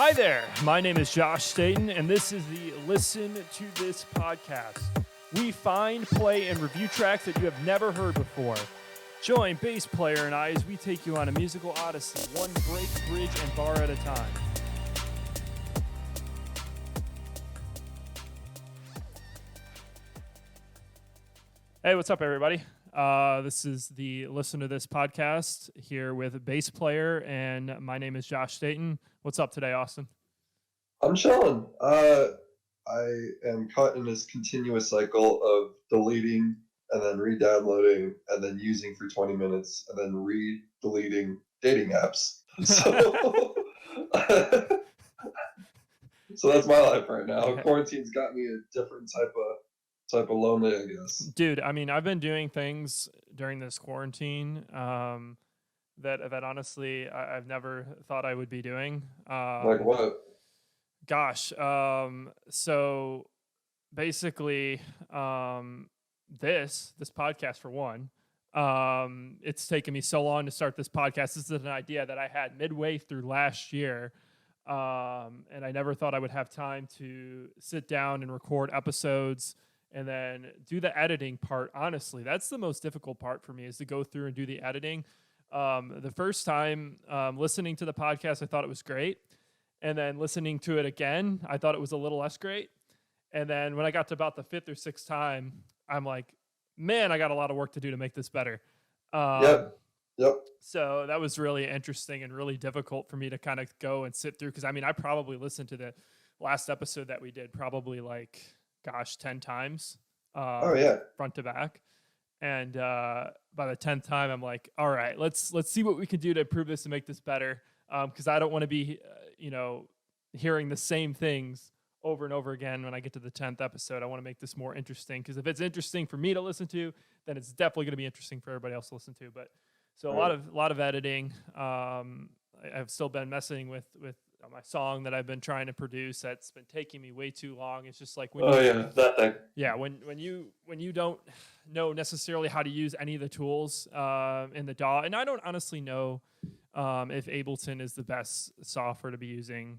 Hi there, my name is Josh Staten, and this is the Listen to This podcast. We find, play, and review tracks that you have never heard before. Join bass player and I as we take you on a musical odyssey, one break, bridge, and bar at a time. Hey, what's up, everybody? This is the Listen to This podcast here with a bass player, and my name is Josh Staten. What's up today, Austin? I'm chilling. I am caught in this continuous cycle of deleting and then re-downloading and then using for 20 minutes and then re-deleting dating apps. So, so that's my life right now. Quarantine's got me a different type of lonely, I guess. Dude, I mean, I've been doing things during this quarantine that honestly I've never thought I would be doing. Like what? Gosh, so basically, this podcast for one, it's taken me so long to start this podcast. This is an idea that I had midway through last year, and I never thought I would have time to sit down and record episodes and then do the editing part. Honestly, that's the most difficult part for me, is to go through and do the editing. The first time listening to the podcast, I thought it was great. And then listening to it again, I thought it was a little less great. And then when I got to about the fifth or sixth time, I'm like, man, I got a lot of work to do to make this better. Yep. So that was really interesting and really difficult for me to kind of go and sit through. Because, I mean, I probably listened to the last episode that we did probably 10 times. Front to back. And by the 10th time, I'm like, all right, let's see what we can do to improve this and make this better. Because I don't want to be, hearing the same things over and over again when I get to the 10th episode. I want to make this more interesting, because if it's interesting for me to listen to, then it's definitely going to be interesting for everybody else to listen to. But so Right. a lot of editing. I've still been messing with my song that I've been trying to produce. That's been taking me way too long. It's just like that thing. Yeah, when you don't know necessarily how to use any of the tools in the DAW, and I don't honestly know if Ableton is the best software to be using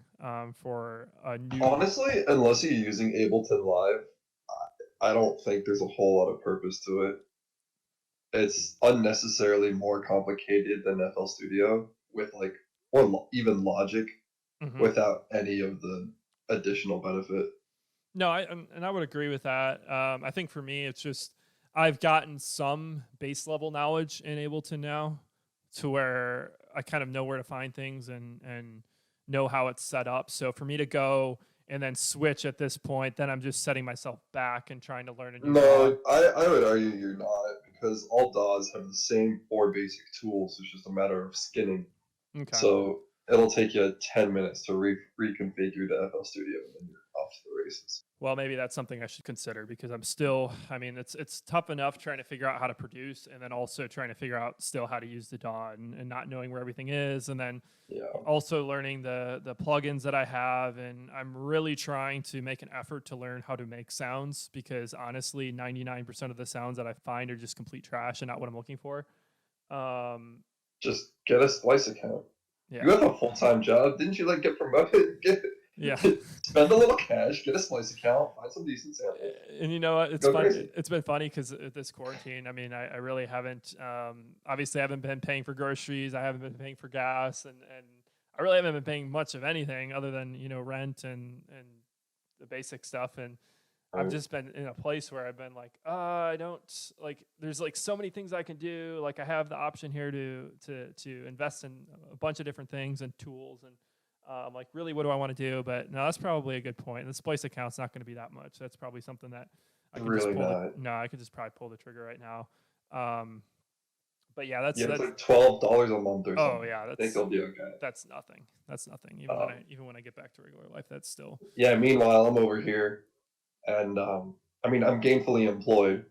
for a new. Honestly, unless you're using Ableton Live, I don't think there's a whole lot of purpose to it. It's unnecessarily more complicated than FL Studio with even Logic without any of the additional benefit. No, I would agree with that. I think for me, it's just I've gotten some base level knowledge in Ableton now, to where I kind of know where to find things and know how it's set up. So for me to go and then switch at this point, then I'm just setting myself back and trying to learn a new No, I would argue you're not, because all DAWs have the same 4 basic tools. It's just a matter of skinning. Okay. So it'll take you 10 minutes to reconfigure to FL Studio, and then you're off to the races. Well, maybe that's something I should consider, because I'm still, I mean, it's tough enough trying to figure out how to produce, and then also trying to figure out still how to use the DAW and not knowing where everything is. And then also learning the plugins that I have. And I'm really trying to make an effort to learn how to make sounds, because honestly, 99% of the sounds that I find are just complete trash and not what I'm looking for. Just get a Splice account. Yeah. You have a full-time job. Didn't you get promoted? Yeah. Spend a little cash, get a Splice account, find some decent samples. And you know what? It's fun. It's been funny, because this quarantine, I mean, I really haven't, obviously I haven't been paying for groceries. I haven't been paying for gas, and I really haven't been paying much of anything other than, rent and the basic stuff. And I've just been in a place where I've been like, I don't there's so many things I can do. I have the option here to invest in a bunch of different things and tools, and really, what do I want to do? But no, that's probably a good point. The Splice account's not going to be that much. That's probably something that I can really I could just probably pull the trigger right now. But yeah, that's $12 a month or something. Oh yeah, I think it'll be okay. That's nothing. Even when I get back to regular life, that's still. Yeah. Meanwhile, I'm over here, and I mean, I'm gainfully employed,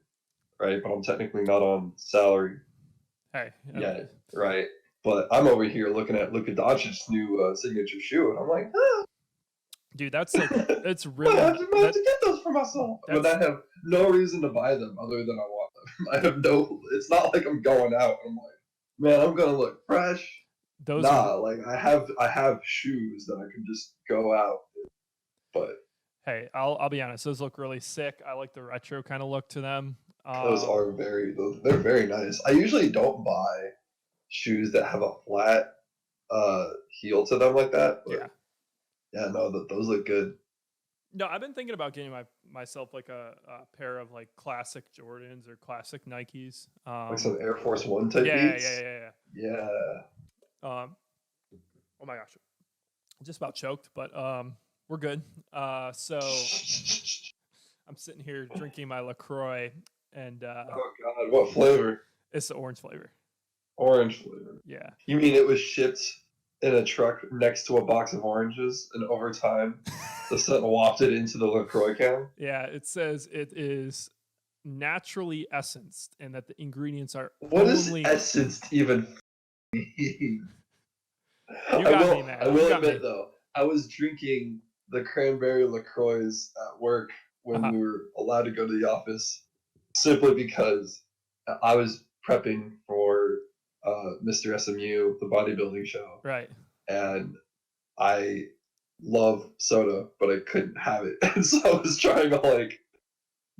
right? But I'm technically not on salary. Hey. Yeah. Right. But I'm over here looking at Luka Doncic's new signature shoe, and I'm like, dude, that's it's really. I have to get those for myself, but I have no reason to buy them other than I want them. I have no. It's not like I'm going out and I'm like, man, I'm gonna look fresh. Those are, like I have shoes that I can just go out in, but hey, I'll be honest. Those look really sick. I like the retro kind of look to them. those are they're very nice. I usually don't buy shoes that have a flat heel to them like that, but Yeah. yeah, no, those look good. No, I've been thinking about getting myself like a pair of like classic Jordans or classic Nikes. Like some Air Force One type beats. Yeah. Oh my gosh, just about choked, but we're good. So I'm sitting here drinking my LaCroix, and Oh God, what flavor? it's the orange flavor. Orange flavor. Yeah. You mean it was shipped in a truck next to a box of oranges, and over time, the sun wafted into the LaCroix can? Yeah, it says it is naturally essenced, and that the ingredients are What does only. essenced even mean? You got me, man. I will admit though, I was drinking the cranberry LaCroix at work when we were allowed to go to the office, simply because I was prepping for Mr. SMU, the bodybuilding show. Right. And I love soda, but I couldn't have it. And so I was trying to like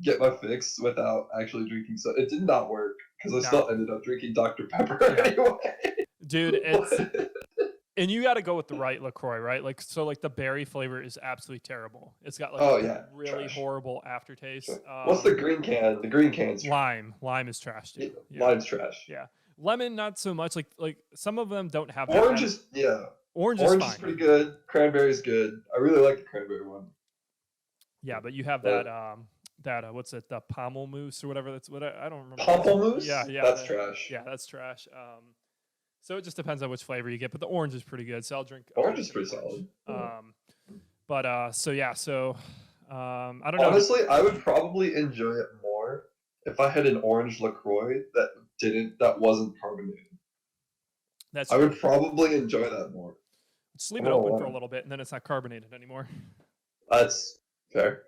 get my fix without actually drinking soda. It did not work because I still ended up drinking Dr. Pepper anyway. Dude, it's and you got to go with the right LaCroix, right? Like, so like the berry flavor is absolutely terrible. It's got like really horrible aftertaste. What's the green can? The green can's lime. Lime is trash, dude. Yeah. Lime's trash. Yeah. Lemon, not so much. Like some of them don't have orange that. Orange is pretty good. Cranberry's good. I really like the cranberry one. Yeah, but you have that what's it? The pommel mousse or whatever. That's what I don't remember. Pommel mousse? Yeah, That's trash. Yeah, that's trash. So it just depends on which flavor you get, but the orange is pretty good. So I'll drink. Orange is pretty solid. But so I don't know. Honestly, I would probably enjoy it more if I had an orange LaCroix that wasn't carbonated. I would probably enjoy that more. Just leave it open for a little bit, and then it's not carbonated anymore. That's fair.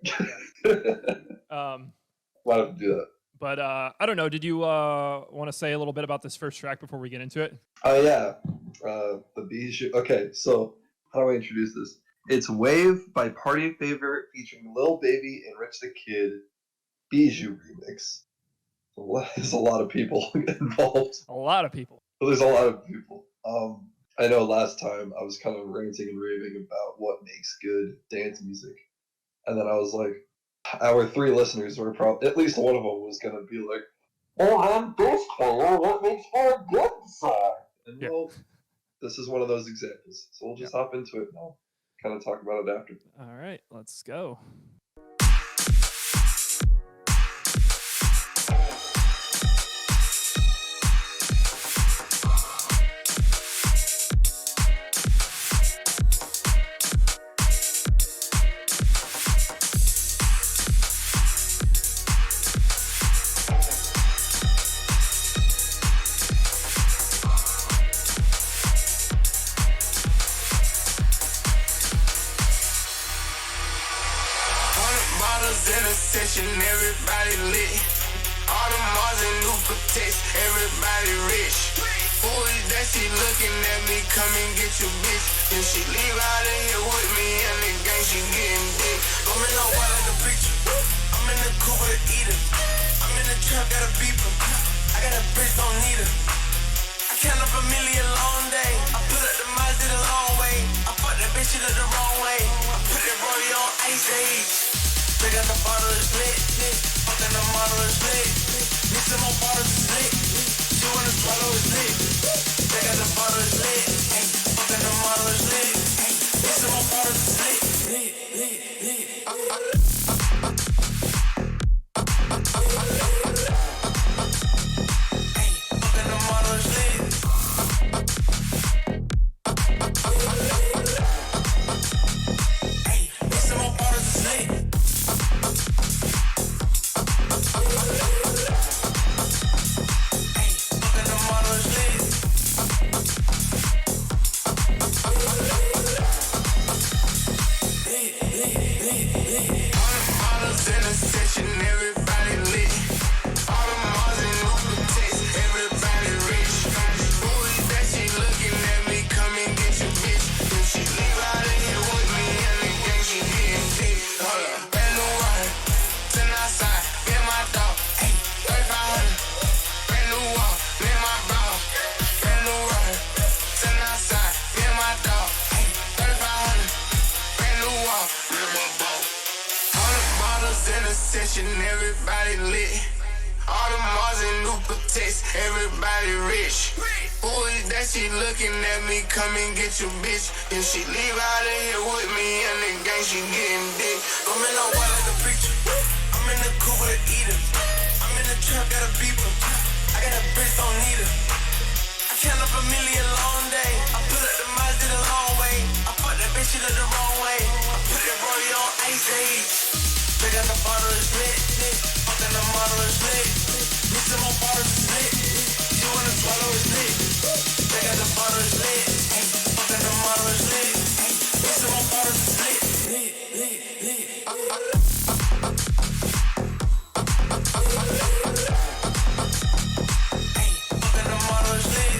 Why don't you do that? But I don't know. Did you want to say a little bit about this first track before we get into it? Oh yeah, the BIJOU. Okay, so how do I introduce this? It's Wave by Party Favorite featuring Lil Baby and Rich the Kid. BIJOU remix. There's a lot of people involved. A lot of people. There's a lot of people. I know last time I was kind of ranting and raving about what makes good dance music, and then I was like, our 3 listeners were probably, at least one of them was gonna be like, "Oh, I'm bass player. What makes for a good song?" And well, this is one of those examples. So we'll just hop into it now. Kind of talk about it after. All right, let's go. Everybody lit. All the Mars and new protects, everybody rich. Who is that? She looking at me, come and get your bitch. Then she leave out of here with me and the gang, she getting big. I'm in the wild like a preacher. I'm in the coupe with an eater. I'm in the trap, got a beeper. I got a bitch, don't need her. I count up a million long day. I put up the miles, did a long way. I fucked that bitch, she looked the wrong way. I put that rollie on ice age. They got the bottle is lit, fucking the model is lit. Need some more bottles is lit. She wanna swallow is lit. They got the bottle is lit, fucking the model is lit. Need some more bottles is lit. Fucking the model is lit. Need some more bottles is lit. session, everybody lit. All the Mars and new protects, everybody rich. Who is that? She looking at me, come and get your bitch. If she leave out of here with me and the gang, she getting dick. I'm in the wild like a preacher. I'm in the coupe with an eater. I'm in the trap, got a beeper. I got a bitch, don't need her. I count up a million long day. I put up the miles, did a long way. I fucked that bitch, she looked the wrong way. I put that rollie on ice age. Pick up the bottle, is lit. Fucking the model is lit. Mix in my bottles is lit. You wanna swallow is lit. Pick up the bottle is lit. Fucking the model is lit. Mix in my bottles is lit. Fucking the model is lit. Mix in my bottles is lit.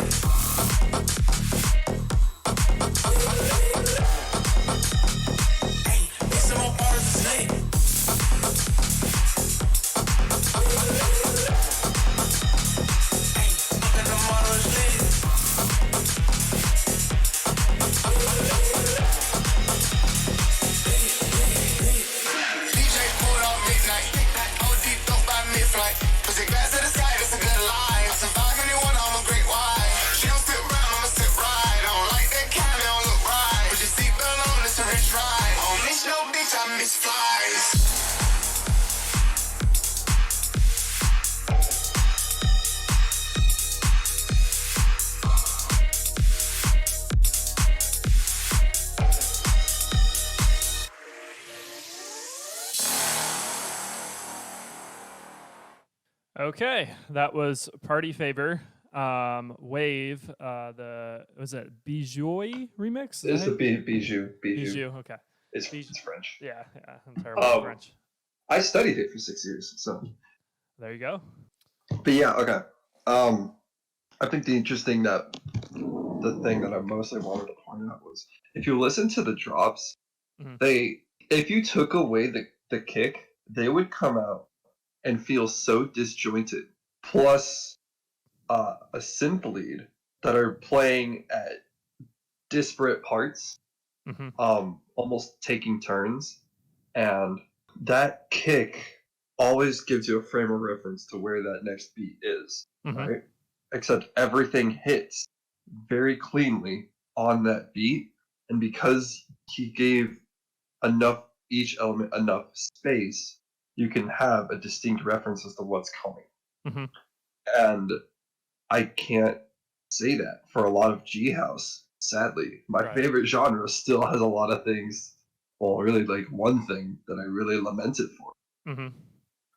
Okay, that was Party Favor, Wave, was it BIJOU remix? It's the BIJOU. BIJOU, okay. It's French. Yeah, I'm terrible at French. I studied it for 6 years, so. There you go. But yeah, okay. I think the thing that I mostly wanted to point out was if you listen to the drops, if you took away the kick, they would come out and feel so disjointed. Plus, a synth lead that are playing at disparate parts, almost taking turns, and that kick always gives you a frame of reference to where that next beat is, right? Except everything hits very cleanly on that beat, and because he gave each element enough space, you can have a distinct reference as to what's coming. And I can't say that for a lot of G House, sadly. My favorite genre still has a lot of things, well, really like one thing that I really lament it for.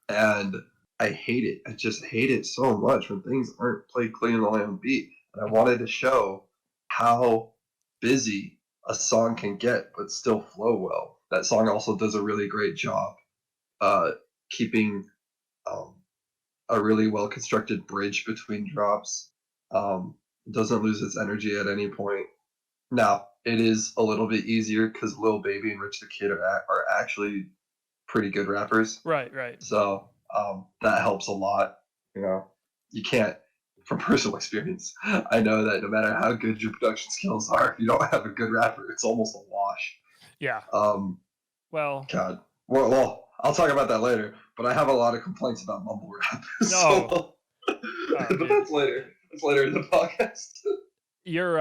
And I hate it. I just hate it so much when things aren't played cleanly on beat. And I wanted to show how busy a song can get, but still flow well. That song also does a really great job keeping a really well constructed bridge between drops. It doesn't lose its energy at any point. Now, it is a little bit easier because Lil Baby and Rich the Kid are actually pretty good rappers. Right. So that helps a lot. You know, you can't, from personal experience, I know that no matter how good your production skills are, if you don't have a good rapper, it's almost a wash. Yeah. Well, God. Well, I'll talk about that later. But I have a lot of complaints about mumble rap. No. But that's later. That's later in the podcast. You're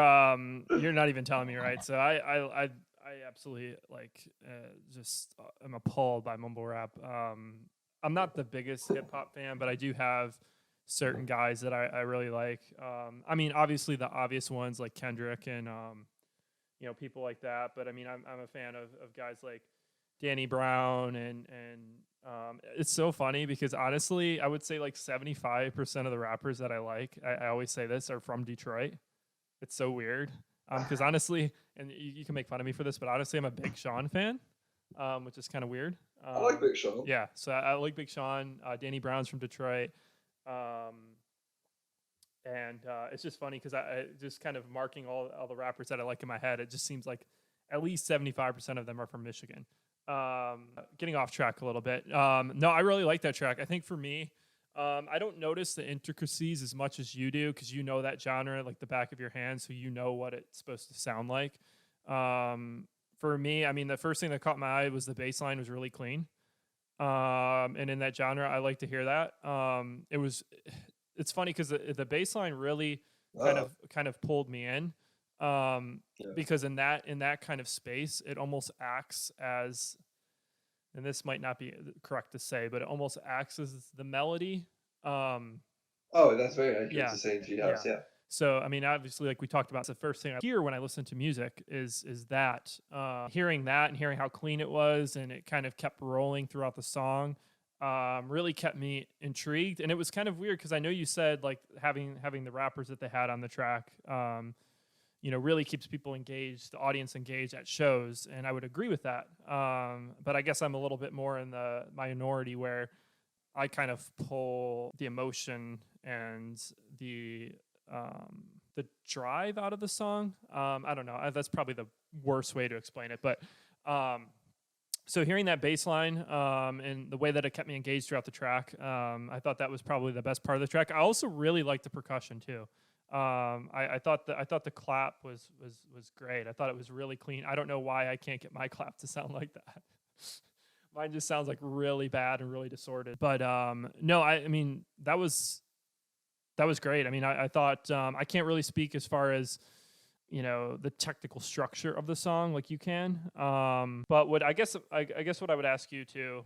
not even telling me, right? So I absolutely I'm appalled by mumble rap. I'm not the biggest hip hop fan, but I do have certain guys that I really like. I mean, obviously the obvious ones like Kendrick and people like that. But I mean, I'm a fan of guys like Danny Brown and it's so funny because honestly, I would say like 75% of the rappers that I like, I always say this, are from Detroit. It's so weird. Because honestly, and you can make fun of me for this, but honestly, I'm a Big Sean fan, which is kind of weird. I like Big Sean. Yeah, so I like Big Sean. Danny Brown's from Detroit. And it's just funny because I just kind of marking all the rappers that I like in my head. It just seems like at least 75% of them are from Michigan. Getting off track a little bit. No, I really like that track. I think for me, I don't notice the intricacies as much as you do because you know that genre like the back of your hand, so you know what it's supposed to sound like. For me, I mean, the first thing that caught my eye was the bass line was really clean. And in that genre, I like to hear that. It's funny because the bass line really kind of pulled me in, because in that kind of space, it almost acts as, and this might not be correct to say, but it almost acts as the melody. Oh, that's very accurate Yeah. to say in G house. Yeah. So, I mean, obviously, like we talked about, it's the first thing I hear when I listen to music is that, hearing that and hearing how clean it was, and it kind of kept rolling throughout the song, really kept me intrigued. And it was kind of weird because I know you said like having the rappers that they had on the track, really keeps people engaged, the audience engaged at shows, and I would agree with that. But I guess I'm a little bit more in the minority where I kind of pull the emotion and the drive out of the song. I don't know. That's probably the worst way to explain it. But so hearing that bass line, and the way that it kept me engaged throughout the track, I thought that was probably the best part of the track. I also really liked the percussion too. I thought the clap was great. I thought it was really clean. I don't know why I can't get my clap to sound like that. Mine just sounds like really bad and really distorted. But no, I mean that was great. I mean, I thought, I can't really speak as far as, the technical structure of the song like you can. But what I guess what I would ask you too,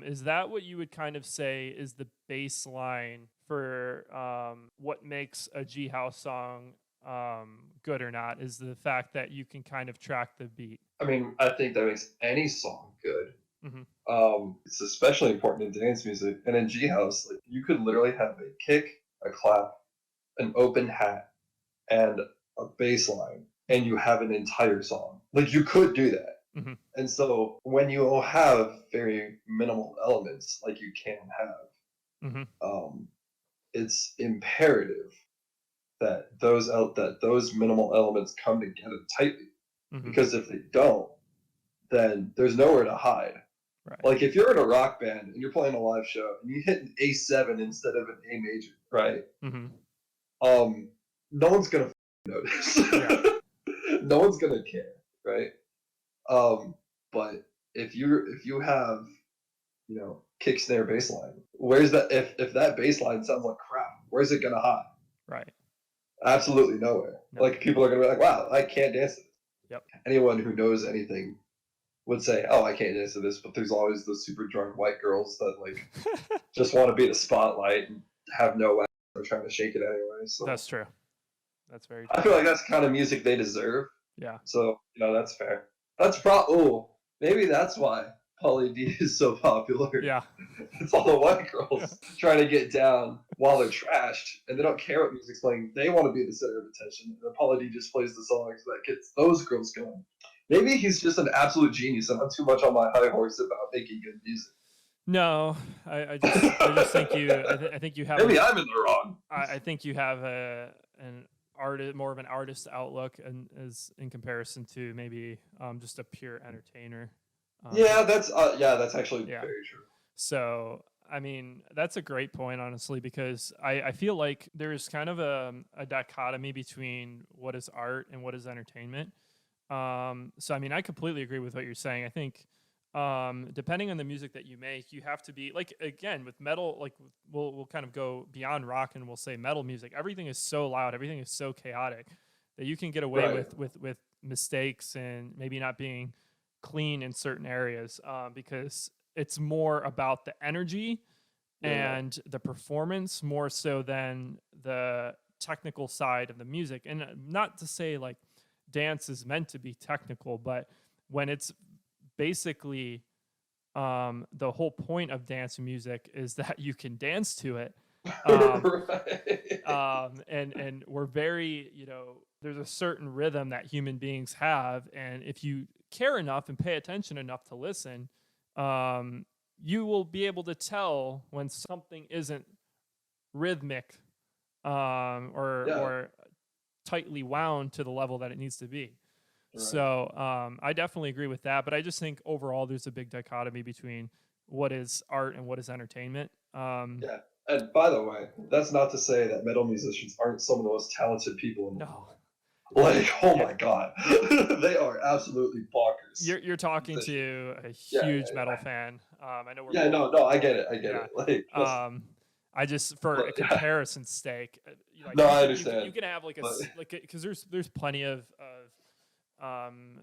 is that what you would kind of say is the baseline for what makes a G House song good or not, is the fact that you can kind of track the beat? I mean, I think that makes any song good. Mm-hmm. It's especially important in dance music. And in G House, like, you could literally have a kick, a clap, an open hat, and a bass line, and you have an entire song. Like, you could do that. Mm-hmm. And so when you have very minimal elements like you can have, Mm-hmm. it's imperative that those minimal elements come together tightly. Mm-hmm. Because if they don't, then there's nowhere to hide. Right. Like if you're in a rock band and you're playing a live show and you hit an A7 instead of an A major, right? Mm-hmm. No one's gonna notice. Yeah. No one's gonna care, right? But if you have, kick, snare, bass line, where's that? If that bass line sounds like crap, where's it gonna hide? Right. Absolutely nowhere. No. Like people are gonna be like, wow, I can't dance to this. Yep. Anyone who knows anything would say, oh, I can't dance to this, but there's always those super drunk white girls that like just want to be the spotlight and have no or trying to shake it anyway. So that's true. That's very true. I feel like that's the kind of music they deserve. Yeah. So, that's fair. That's maybe that's why Pauly D is so popular. Yeah. It's all the white girls trying to get down while they're trashed, and they don't care what music's playing. They want to be the center of attention. And Pauly D just plays the songs that gets those girls going. Maybe he's just an absolute genius, and I'm too much on my high horse about making good music. No, I just think I think you have. Maybe I'm in the wrong. I think you have more of an artist outlook, and as in comparison to maybe just a pure entertainer. That's actually very true. So I mean, that's a great point, honestly, because I feel like there's kind of a dichotomy between what is art and what is entertainment. So I mean, I completely agree with what you're saying. I think depending on the music that you make, you have to be like, again, with metal, like we'll kind of go beyond rock and we'll say metal music. Everything is so loud, everything is so chaotic that you can get away with mistakes and maybe not being clean in certain areas, because it's more about the energy and the performance more so than the technical side of the music. And not to say like dance is meant to be technical, but when it's basically the whole point of dance music is that you can dance to it. And we're very, there's a certain rhythm that human beings have, and if you care enough and pay attention enough to listen, you will be able to tell when something isn't rhythmic or tightly wound to the level that it needs to be. Right. So I definitely agree with that, but I just think overall there's a big dichotomy between what is art and what is entertainment. Yeah, and by the way, that's not to say that metal musicians aren't some of the most talented people in the world. Like, oh my god, they are absolutely bonkers. genres. You're talking to a huge metal fan. I know we're no, I get it. yeah. Like, I just for a comparison's sake, like no, I you understand. can have like because there's plenty of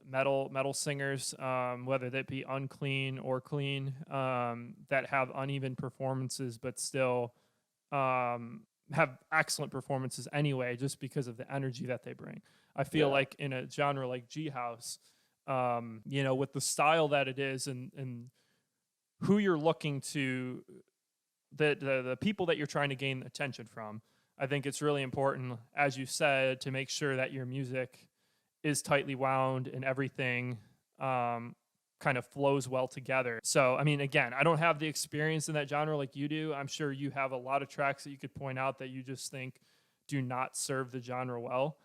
metal singers, whether that be unclean or clean, that have uneven performances, but still have excellent performances anyway, just because of the energy that they bring. I feel like in a genre like G House, with the style that it is and who you're looking to, the people that you're trying to gain attention from, I think it's really important, as you said, to make sure that your music is tightly wound and everything kind of flows well together. So, I mean, again, I don't have the experience in that genre like you do. I'm sure you have a lot of tracks that you could point out that you just think do not serve the genre well.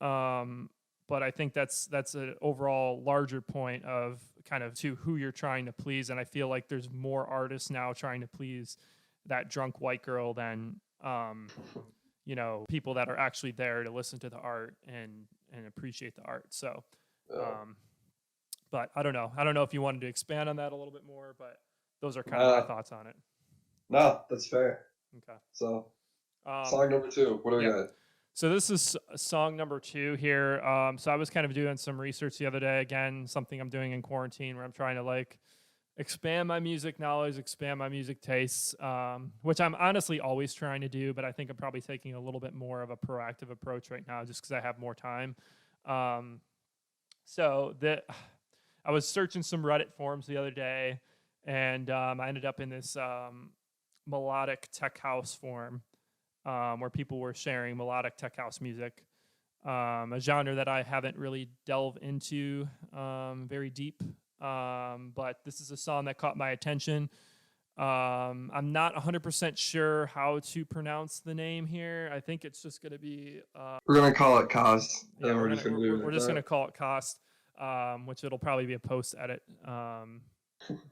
But I think that's an overall larger point of kind of to who you're trying to please. And I feel like there's more artists now trying to please that drunk white girl than people that are actually there to listen to the art and appreciate the art. So, but I don't know. I don't know if you wanted to expand on that a little bit more, but those are kind of my thoughts on it. No, that's fair. Okay. So, song number 2. What do we got? So this is song number 2 here. So I was kind of doing some research the other day. Again, something I'm doing in quarantine where I'm trying to like expand my music knowledge, expand my music tastes, which I'm honestly always trying to do, but I think I'm probably taking a little bit more of a proactive approach right now just because I have more time. So I was searching some Reddit forums the other day, and I ended up in this melodic tech house forum where people were sharing melodic tech house music, a genre that I haven't really delved into very deep. But this is a song that caught my attention. I'm not 100% sure how to pronounce the name here. I think it's just going to be... we're going to call it Cost. Yeah, we're just going to call it Cost, which it'll probably be a post edit.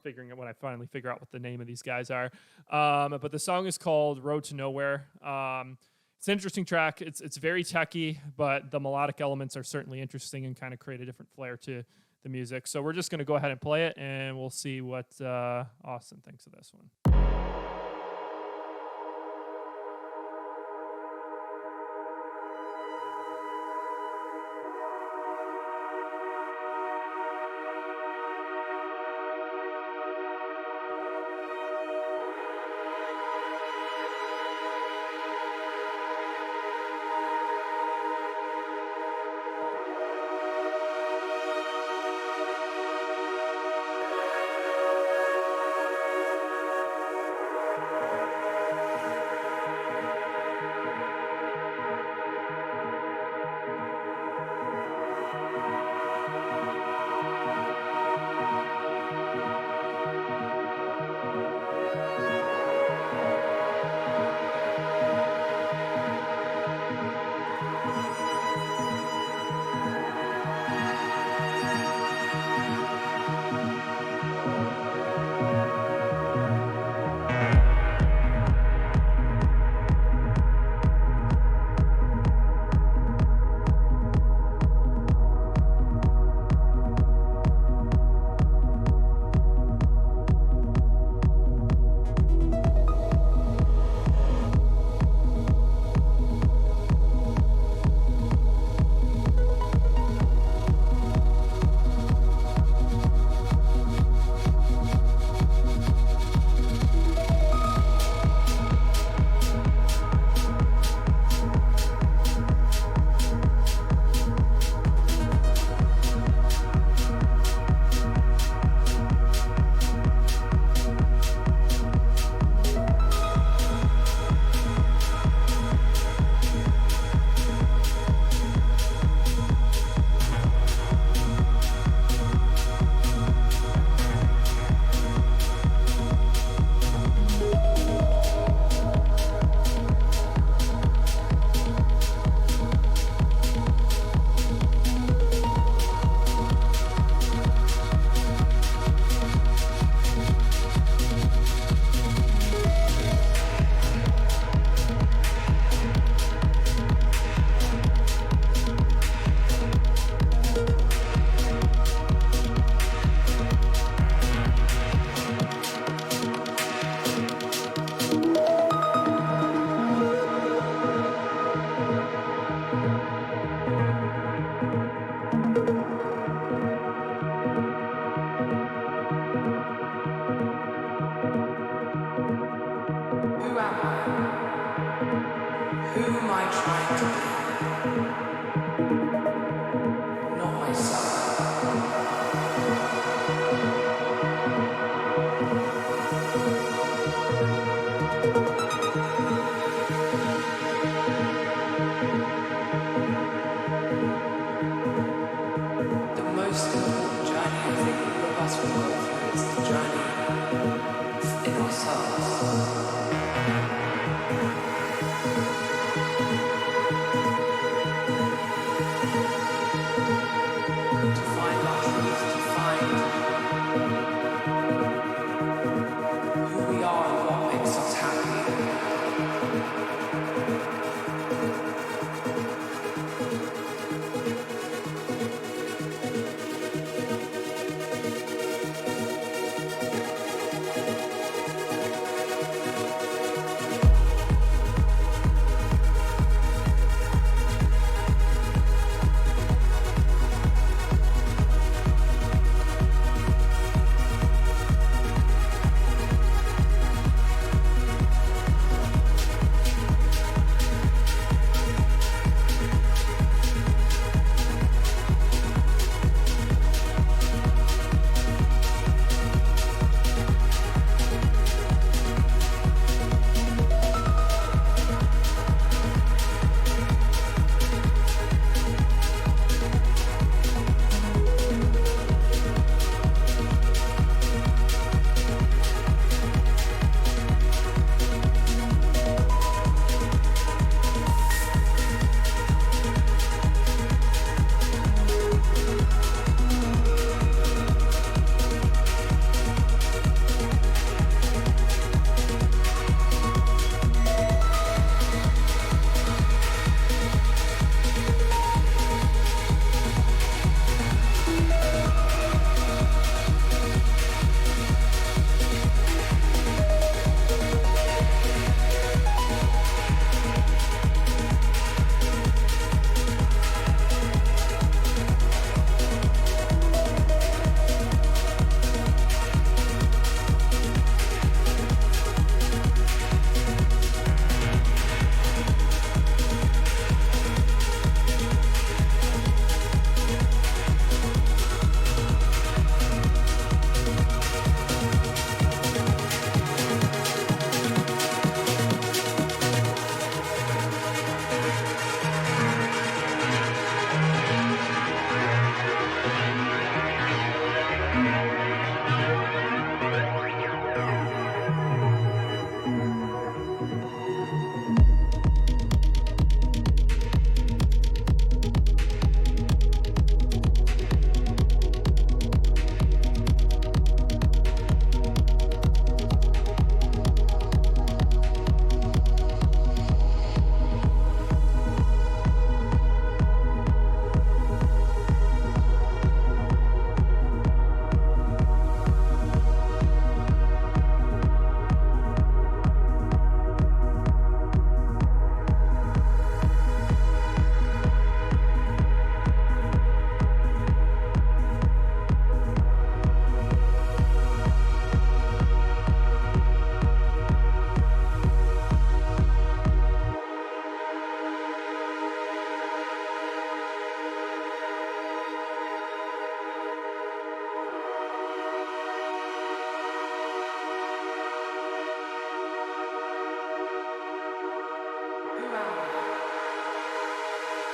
Figuring it when I finally figure out what the name of these guys are. But the song is called Road to Nowhere. It's an interesting track. It's very techy, but the melodic elements are certainly interesting and kind of create a different flair to the music. So we're just going to go ahead and play it, and we'll see what Austin thinks of this one. Who am I trying to be? Not myself. The most important journey I think all of us will go through is the journey in ourselves. To find our truth, to find who we are and what makes us happy.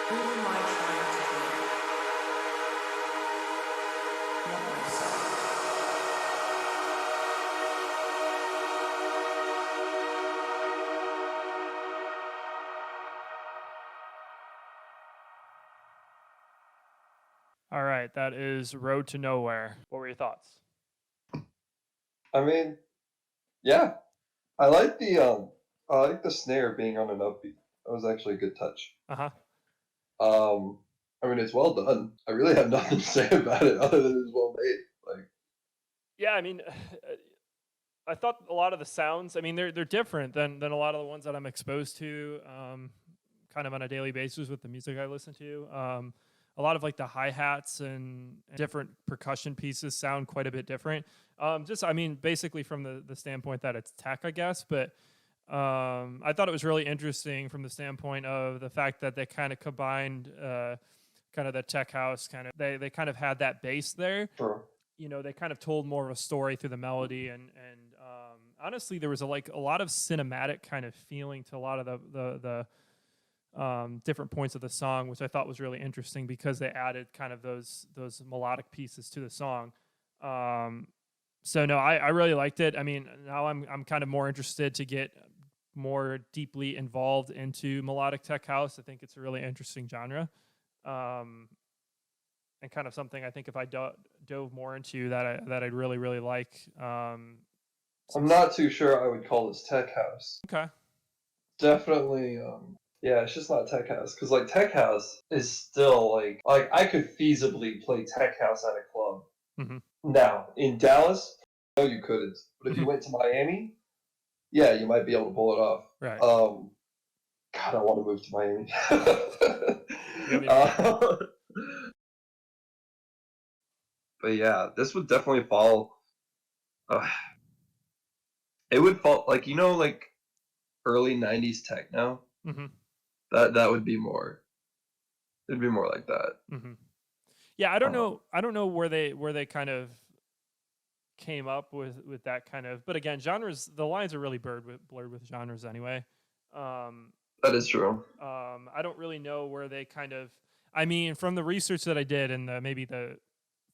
Who am I trying to be? Not myself. All right, that is Road to Nowhere. What were your thoughts? I mean, yeah, I like the snare being on an upbeat. That was actually a good touch. Uh-huh. I mean, it's well done. I really have nothing to say about it other than it's well made. Like, Yeah, I mean, I thought a lot of the sounds, I mean, they're different than a lot of the ones that I'm exposed to kind of on a daily basis with the music I listen to. A lot of like the hi-hats and different percussion pieces sound quite a bit different. I mean, basically from the standpoint that it's tech, I guess, but I thought it was really interesting from the standpoint of the fact that they kind of combined kind of the tech house they kind of had that bass there. Sure. You know, they kind of told more of a story through the melody, and honestly, there was a lot of cinematic kind of feeling to a lot of the different points of the song, which I thought was really interesting because they added kind of those melodic pieces to the song. So no, I really liked it. I mean, now I'm kind of more interested to get more deeply involved into melodic tech house. I think it's a really interesting genre. And kind of something I think if I dove more into that I'd really, really like. I'm not too sure I would call this tech house. Okay. Definitely, yeah, it's just not tech house, because like tech house is still like I could feasibly play tech house at a club. Mm-hmm. Now in Dallas, no, you couldn't. But if you went to Miami, yeah, you might be able to pull it off. Right. God, I want to move to Miami. But yeah, this would definitely fall. It would fall like like early '90s techno. Mm-hmm. That would be more. It'd be more like that. Mm-hmm. Yeah, I don't know. I don't know where they kind of came up with that kind of. But again, genres. The lines are really blurred with genres anyway. That is true. I don't really know where they kind of. I mean, from the research that I did and maybe the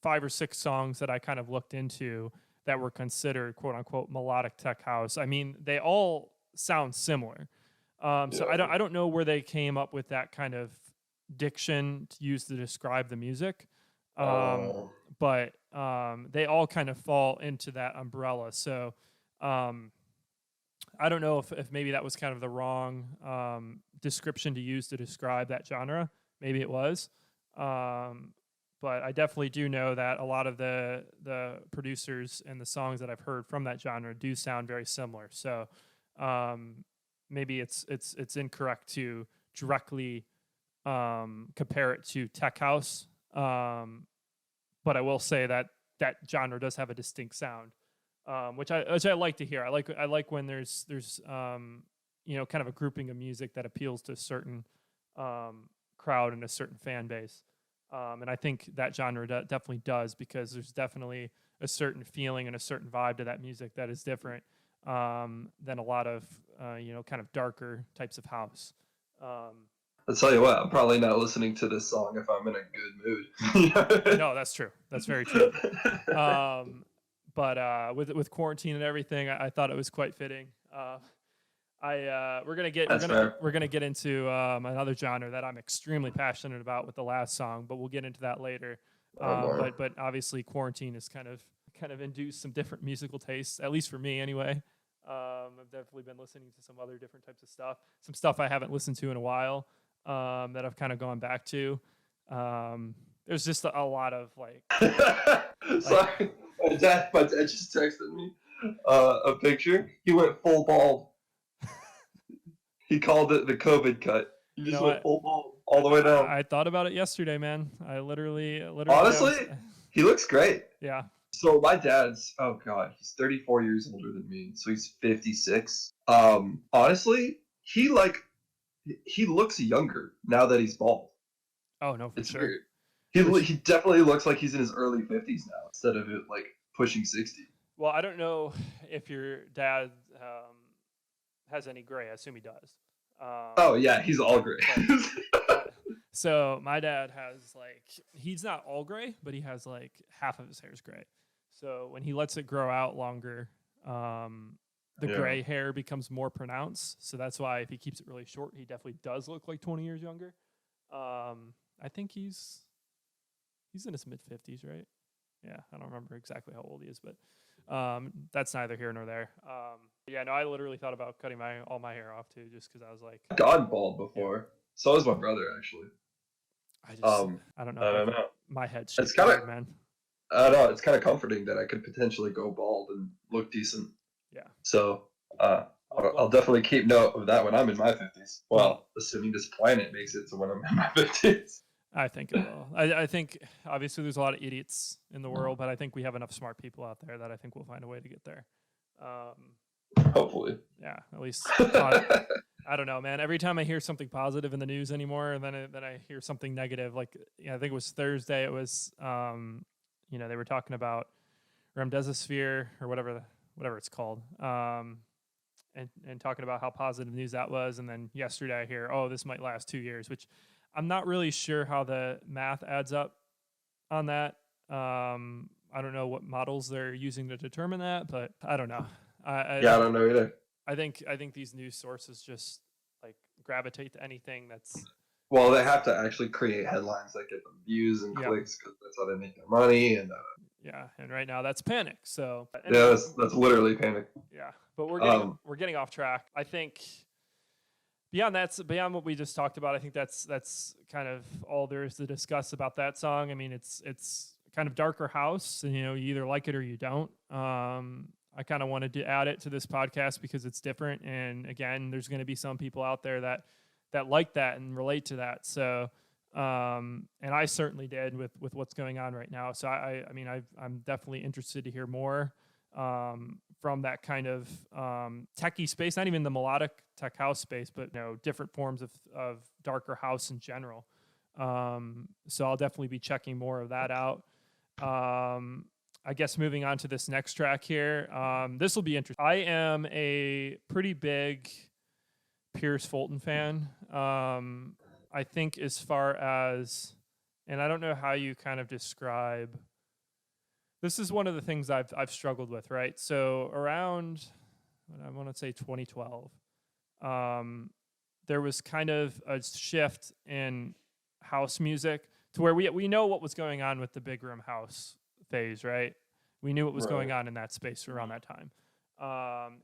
5 or 6 songs that I kind of looked into that were considered quote unquote melodic tech house. I mean, they all sound similar. So I don't know where they came up with that kind of diction to use to describe the music. But they all kind of fall into that umbrella. So I don't know if maybe that was kind of the wrong description to use to describe that genre. Maybe it was. But I definitely do know that a lot of the producers and the songs that I've heard from that genre do sound very similar. So maybe it's incorrect to directly compare it to tech house. But I will say that genre does have a distinct sound, which I like to hear. I like when there's kind of a grouping of music that appeals to a certain crowd and a certain fan base. And I think that genre definitely does, because there's definitely a certain feeling and a certain vibe to that music that is different than a lot of, kind of darker types of house. I'll tell you what, I'm probably not listening to this song if I'm in a good mood. No, that's true. That's very true. But with quarantine and everything, I thought it was quite fitting. We're gonna get into another genre that I'm extremely passionate about with the last song, but we'll get into that later. But obviously quarantine has kind of induced some different musical tastes, at least for me anyway. I've definitely been listening to some other different types of stuff, some stuff I haven't listened to in a while, that I've kind of gone back to. There's just a lot of like. Sorry, my dad just texted me a picture. He went full bald. He called it the COVID cut. He just went full bald all the way down. I thought about it yesterday, man. I literally. Honestly, he looks great. Yeah. So my dad's, oh god, he's 34 years older than me, so he's 56. Honestly, he looks younger now that he's bald. Oh no, for it's sure. Weird. He definitely looks like he's in his early 50s now instead of it like pushing 60. Well, I don't know if your dad has any gray. I assume he does. Oh yeah, he's all gray. So my dad has he's not all gray, but he has like half of his hair is gray. So when he lets it grow out longer, the gray hair becomes more pronounced. So that's why if he keeps it really short, he definitely does look like 20 years younger. I think he's in his mid-50s, right? Yeah, I don't remember exactly how old he is, but that's neither here nor there. Yeah, no, I literally thought about cutting all my hair off too, just because I was like, I've gone bald before. Yeah. So is my brother, actually. I don't know. My head's it's kind of, man. I don't know. It's kind of comforting that I could potentially go bald and look decent. Yeah. So I'll definitely keep note of that when I'm in my 50s. Well, assuming this planet makes it to when I'm in my 50s. I think it will. I think obviously there's a lot of idiots in the world, but I think we have enough smart people out there that I think we'll find a way to get there. Hopefully. Yeah, at least. I don't know, man. Every time I hear something positive in the news anymore, and then I hear something negative. Like, I think it was Thursday. It was, they were talking about remdesivir or whatever it's called, and talking about how positive news that was. And then yesterday I hear, oh, this might last 2 years, which I'm not really sure how the math adds up on that. I don't know what models they're using to determine that, but I don't know. I don't know either. I think these news sources just like gravitate to anything that's. Well, they have to actually create headlines that get them views and clicks, because that's how they make their money. And yeah, and right now that's panic. So yeah, that's literally panic. Yeah, but we're getting off track. I think beyond what we just talked about, I think that's kind of all there is to discuss about that song. I mean, it's kind of darker house, and you either like it or you don't. I kind of wanted to add it to this podcast because it's different. And again, there's going to be some people out there that like that and relate to that. So, and I certainly did with what's going on right now. So I'm definitely interested to hear more from that kind of techie space, not even the melodic tech house space, but different forms of darker house in general. So I'll definitely be checking more of that out. I guess moving on to this next track here. This will be interesting. I am a pretty big Pierce Fulton fan. I think as far as, and I don't know how you kind of describe, this is one of the things I've struggled with, right? So around, I want to say 2012, there was kind of a shift in house music to where we know what was going on with the big room house phase, right? We knew what was going on in that space around that time.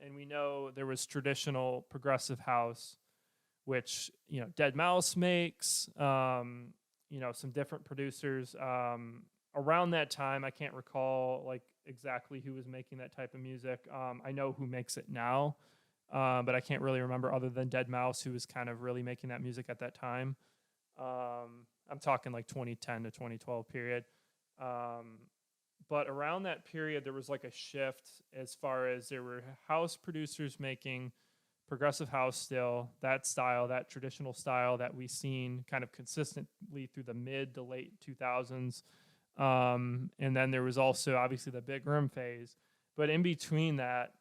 And we know there was traditional progressive house, which, Dead Mouse makes, some different producers. Around that time, I can't recall like exactly who was making that type of music. I know who makes it now, but I can't really remember other than Dead Mouse, who was kind of really making that music at that time. I'm talking like 2010 to 2012 period. But around that period, there was like a shift as far as there were house producers making progressive house still, that style, that traditional style that we've seen kind of consistently through the mid to late 2000s. And then there was also obviously the big room phase. But in between that,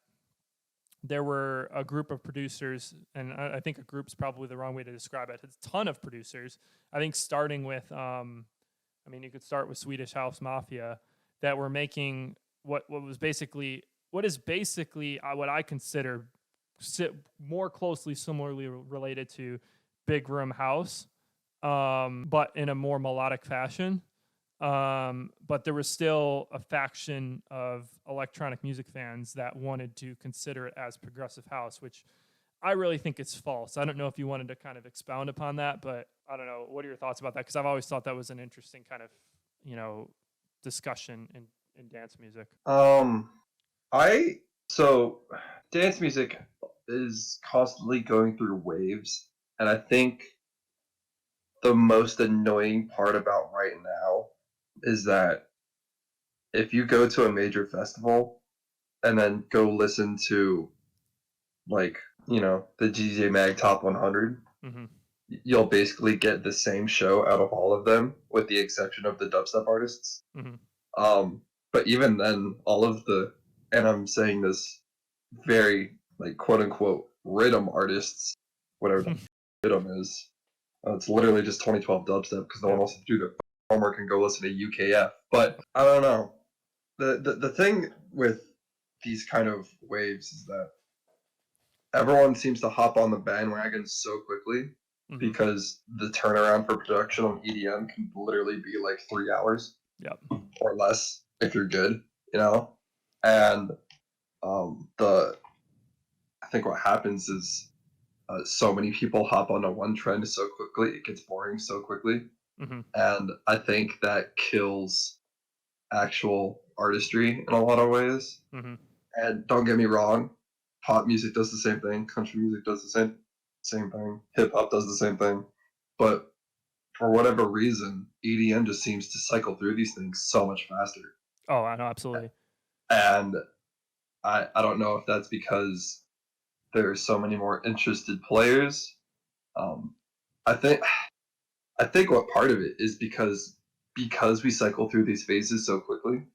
there were a group of producers, and I think a group's probably the wrong way to describe it. It's a ton of producers. I think starting with, you could start with Swedish House Mafia, that were making what is basically what I consider more closely similarly related to big room house, but in a more melodic fashion. But there was still a faction of electronic music fans that wanted to consider it as progressive house, which I really think it's false. I don't know if you wanted to kind of expound upon that, but I don't know. What are your thoughts about that? Because I've always thought that was an interesting kind of, discussion in dance music. So dance music is constantly going through waves, and I think the most annoying part about right now is that if you go to a major festival and then go listen to the DJ Mag Top 100, you'll basically get the same show out of all of them, with the exception of the dubstep artists. But even then, all of and I'm saying this very quote unquote rhythm artists, whatever the rhythm is, it's literally just 2012 dubstep, because no one wants to do their homework and go listen to UKF. But I don't know. The thing with these kind of waves is that everyone seems to hop on the bandwagon so quickly, because the turnaround for production on EDM can literally be like 3 hours, or less if you're good, And I think what happens is so many people hop onto one trend so quickly, it gets boring so quickly, and I think that kills actual artistry in a lot of ways. And don't get me wrong, pop music does the same thing, country music does the same thing, hip hop does the same thing, but for whatever reason, EDM just seems to cycle through these things so much faster. Oh, I know, absolutely. And I don't know if that's because there are so many more interested players. Um, I think I think what part of it is because we cycle through these phases so quickly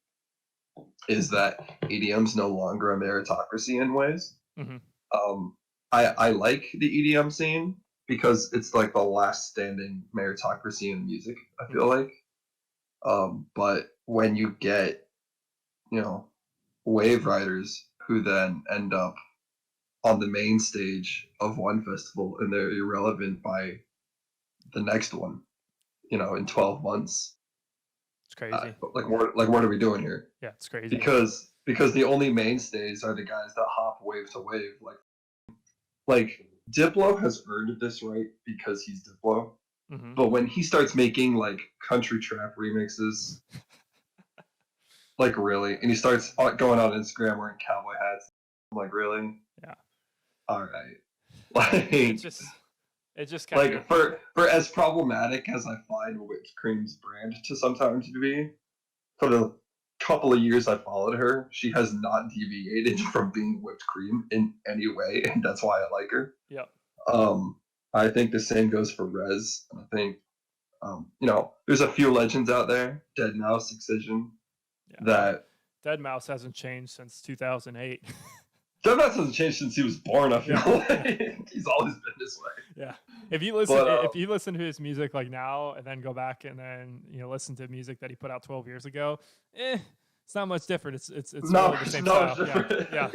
is that EDM's no longer a meritocracy in ways. Mm-hmm. I like the EDM scene because it's like the last standing meritocracy in music, I feel like. But when you get, you know, wave riders who then end up on the main stage of one festival and they're irrelevant by the next one, in 12 months. It's crazy. What are we doing here? Yeah, it's crazy. Because the only mainstays are the guys that hop wave to wave. Like Diplo has earned this right because he's Diplo. Mm-hmm. But when he starts making like country trap remixes, like really, and he starts going on Instagram wearing cowboy hats, I'm like, really? Yeah. All right. Like it's just kind of for as problematic as I find whipped cream's brand to sometimes be, for the couple of years I followed her, she has not deviated from being whipped cream in any way, and that's why I like her. Yep. I think the same goes for Rez, and I think there's a few legends out there, Dead Mouse, Excision, that Dead Mouse hasn't changed since 2008. Dead Mouse hasn't changed since he was born. I feel like he's always been this way. Yeah. If you listen to his music like now and then go back and then listen to music that he put out 12 years ago, it's not much different. It's really the same style. Yeah.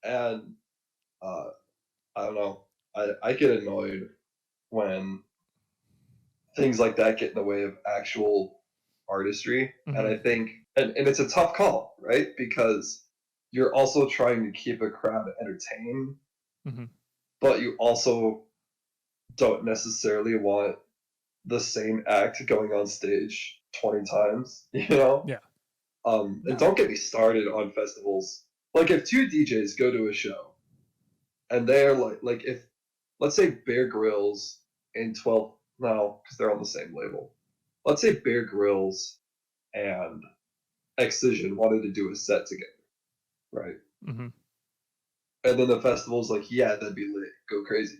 And I don't know. I get annoyed when things like that get in the way of actual artistry. Mm-hmm. And I think and it's a tough call, right? Because you're also trying to keep a crowd entertained, mm-hmm. but you also don't necessarily want the same act going on stage 20 times, Yeah. And don't get me started on festivals. Like if two DJs go to a show and they're like if let's say Bear Grylls and 12 now because they're on the same label. Let's say Bear Grylls and Excision wanted to do a set together, right? Mm-hmm. And then the festival's like, yeah, that'd be lit, go crazy.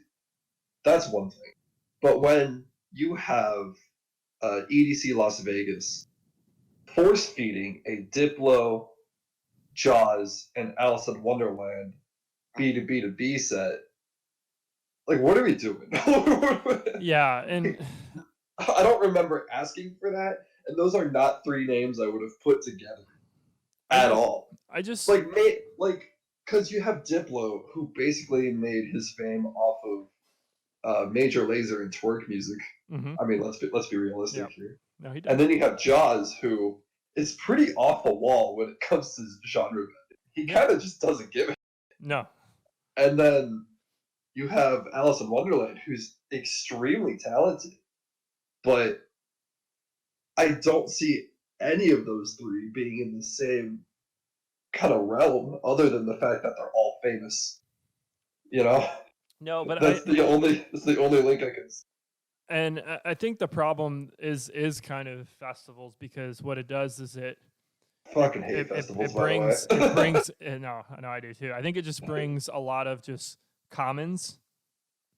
That's one thing. But when you have EDC Las Vegas force feeding a Diplo, Jaws, and Alice in Wonderland B2B2B set, like, what are we doing? Yeah, and I don't remember asking for that, and those are not three names I would have put together at all. I just because you have Diplo, who basically made his fame off of Major Lazer and twerk music. Mm-hmm. I mean, let's be realistic here. No, he does. And then you have Jaws, who is pretty off the wall when it comes to genre. He kind of just doesn't give it. No. And then you have Alice in Wonderland, who's extremely talented, but I don't see any of those three being in the same kind of realm, other than the fact that they're all famous. No, but that's the only link I can see. And I think the problem is kind of festivals, because what it does is it fucking hate festivals. It brings no, I do too. I think it just brings a lot of just commons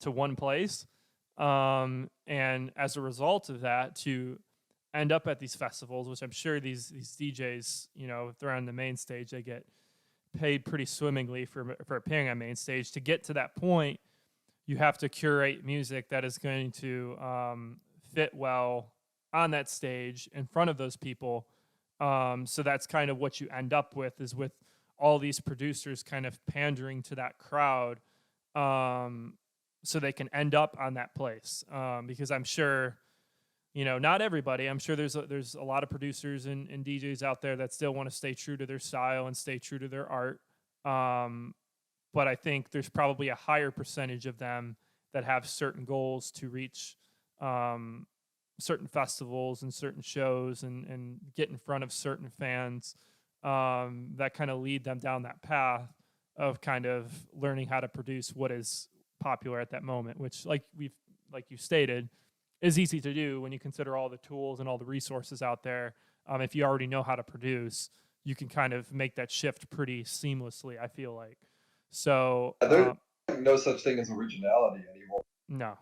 to one place, and as a result of that, to end up at these festivals, which I'm sure these DJs, if they're on the main stage, they get paid pretty swimmingly for appearing on main stage. To get to that point, you have to curate music that is going to fit well on that stage in front of those people. So that's kind of what you end up with, is with all these producers kind of pandering to that crowd, so they can end up on that place. Because I'm sure, not everybody. I'm sure there's a lot of producers and DJs out there that still want to stay true to their style and stay true to their art. But I think there's probably a higher percentage of them that have certain goals to reach certain festivals and certain shows and get in front of certain fans, that kind of lead them down that path of kind of learning how to produce what is popular at that moment, which, like you stated, is easy to do when you consider all the tools and all the resources out there. If you already know how to produce, you can kind of make that shift pretty seamlessly, I feel like. So There's no such thing as originality anymore. no.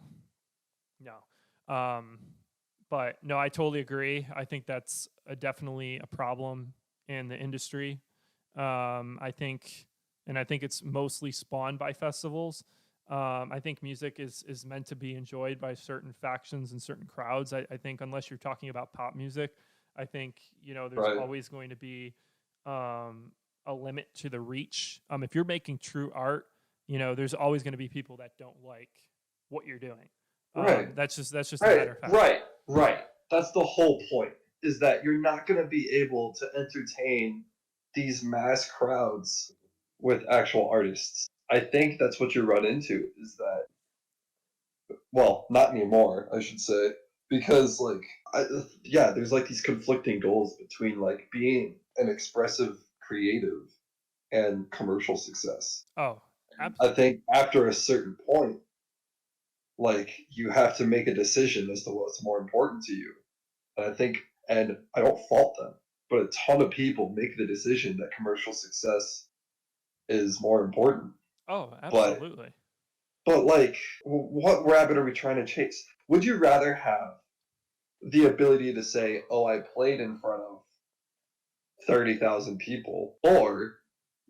But no, I totally agree. I think that's definitely a problem in the industry. I think it's mostly spawned by festivals. I think music is meant to be enjoyed by certain factions and certain crowds. I think unless you're talking about pop music, I think, there's Right. always going to be a limit to the reach. If you're making true art, there's always going to be people that don't like what you're doing. Right. That's just a Right, matter of fact. right. That's the whole point, is that you're not going to be able to entertain these mass crowds with actual artists. I think that's what you run into, is that, well, not anymore, I should say, because, like, there's, like, these conflicting goals between, like, being an expressive creative and commercial success. Oh, I absolutely. think after a certain point, like, you have to make a decision as to what's more important to you. And I don't fault them, but a ton of people make the decision that commercial success is more important. Oh, But absolutely. like, what rabbit are we trying to chase? Would you rather have the ability to say, "Oh, I played in front of 30,000 people," or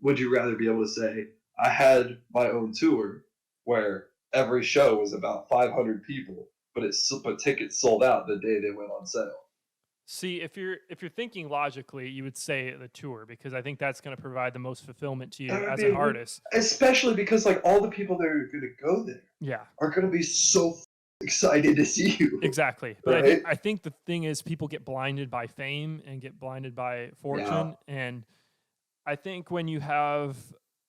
would you rather be able to say, "I had my own tour where every show was about 500 people, but tickets sold out the day they went on sale"? See, if you're thinking logically, you would say the tour, because I think that's going to provide the most fulfillment to you That would as be an artist. especially because, like, all the people that are going to go there Yeah, are going to be so excited to see you. exactly. But Right? I think the thing is, people get blinded by fame and get blinded by fortune, and I think when you have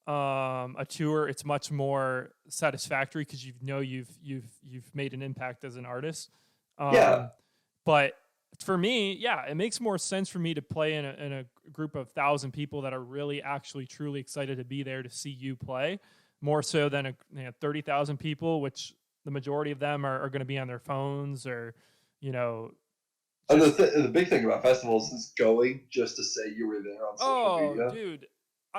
a tour, it's much more satisfactory because you've made an impact as an artist. Yeah. But for me, yeah, it makes more sense for me to play in a group of 1,000 people that are really, actually, truly excited to be there to see you play, more so than 30,000 people, which the majority of them are going to be on their phones or, And just, the big thing about festivals is going just to say you were there on social oh, media. dude.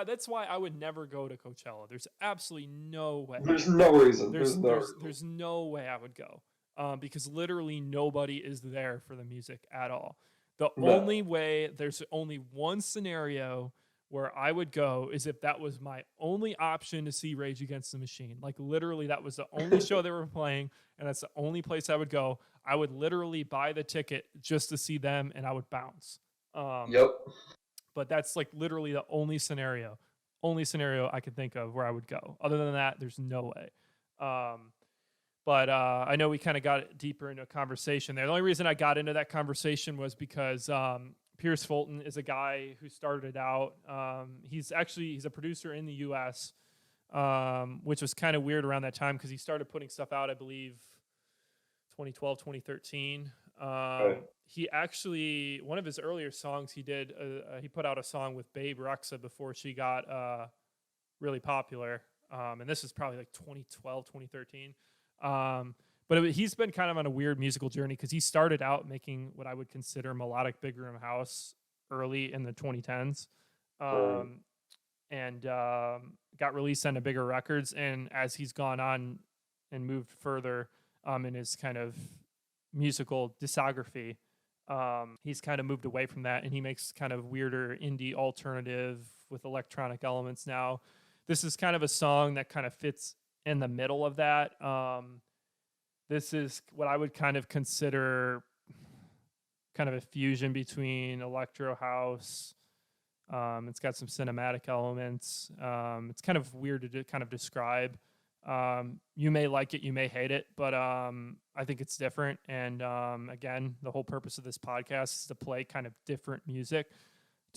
That's why I would never go to Coachella. There's absolutely no way. There's no reason. There's no way I would go, because literally nobody is there for the music at all. There's only one scenario where I would go is if that was my only option to see Rage Against the Machine. Like, literally, that was the only show they were playing, and that's the only place I would go. I would literally buy the ticket just to see them, and I would bounce. Yep. But that's, like, literally the only scenario I could think of where I would go. Other than that, there's no way. But I know we kind of got deeper into a conversation there. The only reason I got into that conversation was because Pierce Fulton is a guy who started out. He's a producer in the U.S., which was kind of weird around that time because he started putting stuff out, I believe, 2012, 2013. Right. He actually, one of his earlier songs he put out a song with Babe Rexha before she got really popular. And this is probably like 2012, 2013. But he's been kind of on a weird musical journey because he started out making what I would consider melodic big room house early in the 2010s. And got released onto bigger records. And as he's gone on and moved further in his kind of musical discography, he's kind of moved away from that, and he makes kind of weirder indie alternative with electronic elements now. This is kind of a song that kind of fits in the middle of that. This is what I would kind of consider kind of a fusion between electro house. It's got some cinematic elements. It's kind of weird to kind of describe. You may like it, you may hate it, but I think it's different. And again, the whole purpose of this podcast is to play kind of different music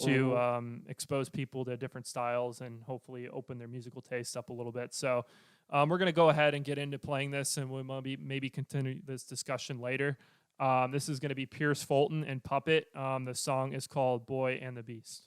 to expose people to different styles and hopefully open their musical taste up a little bit. So we're going to go ahead and get into playing this, and we'll maybe continue this discussion later. This is going to be Pierce Fulton and Puppet. The song is called Boy and the Beast.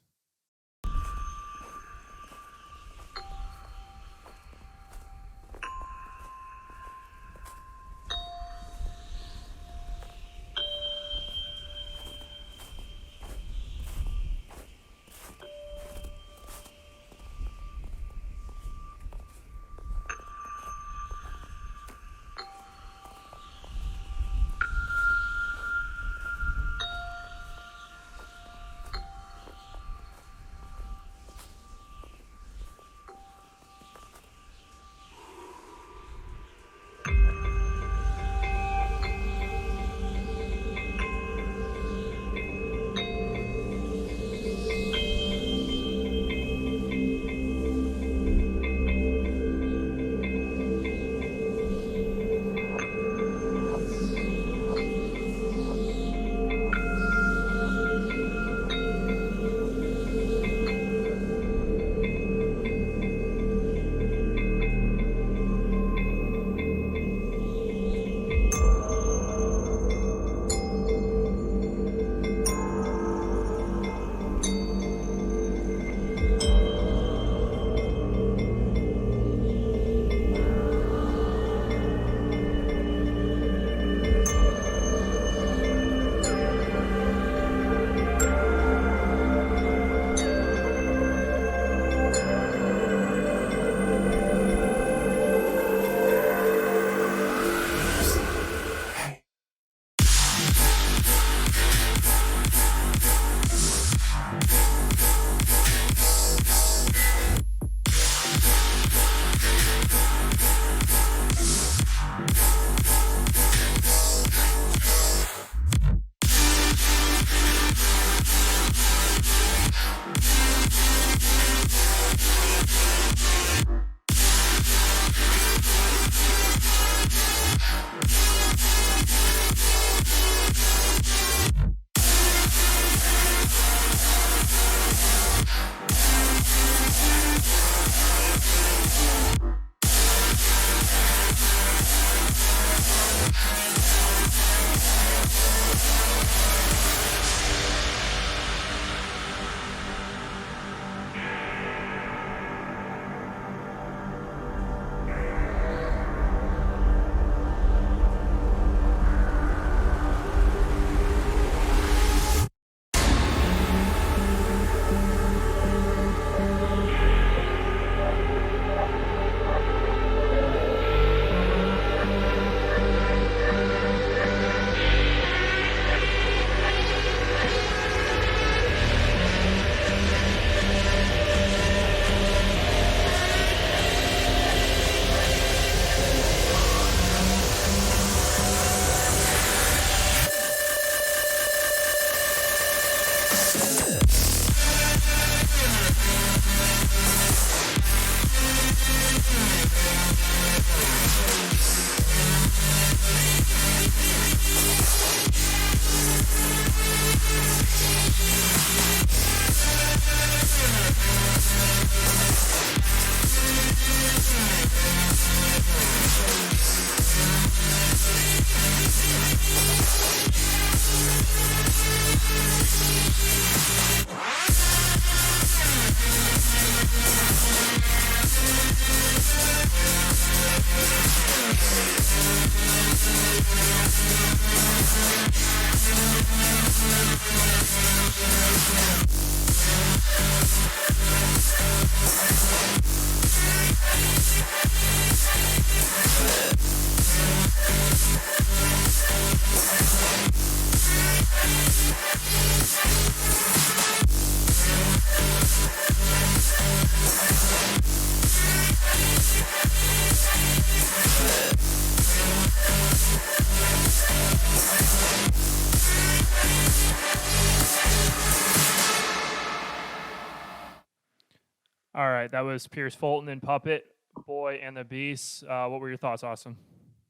All right, that was Pierce Fulton and Puppet Boy and the Beast. What were your thoughts, Austin?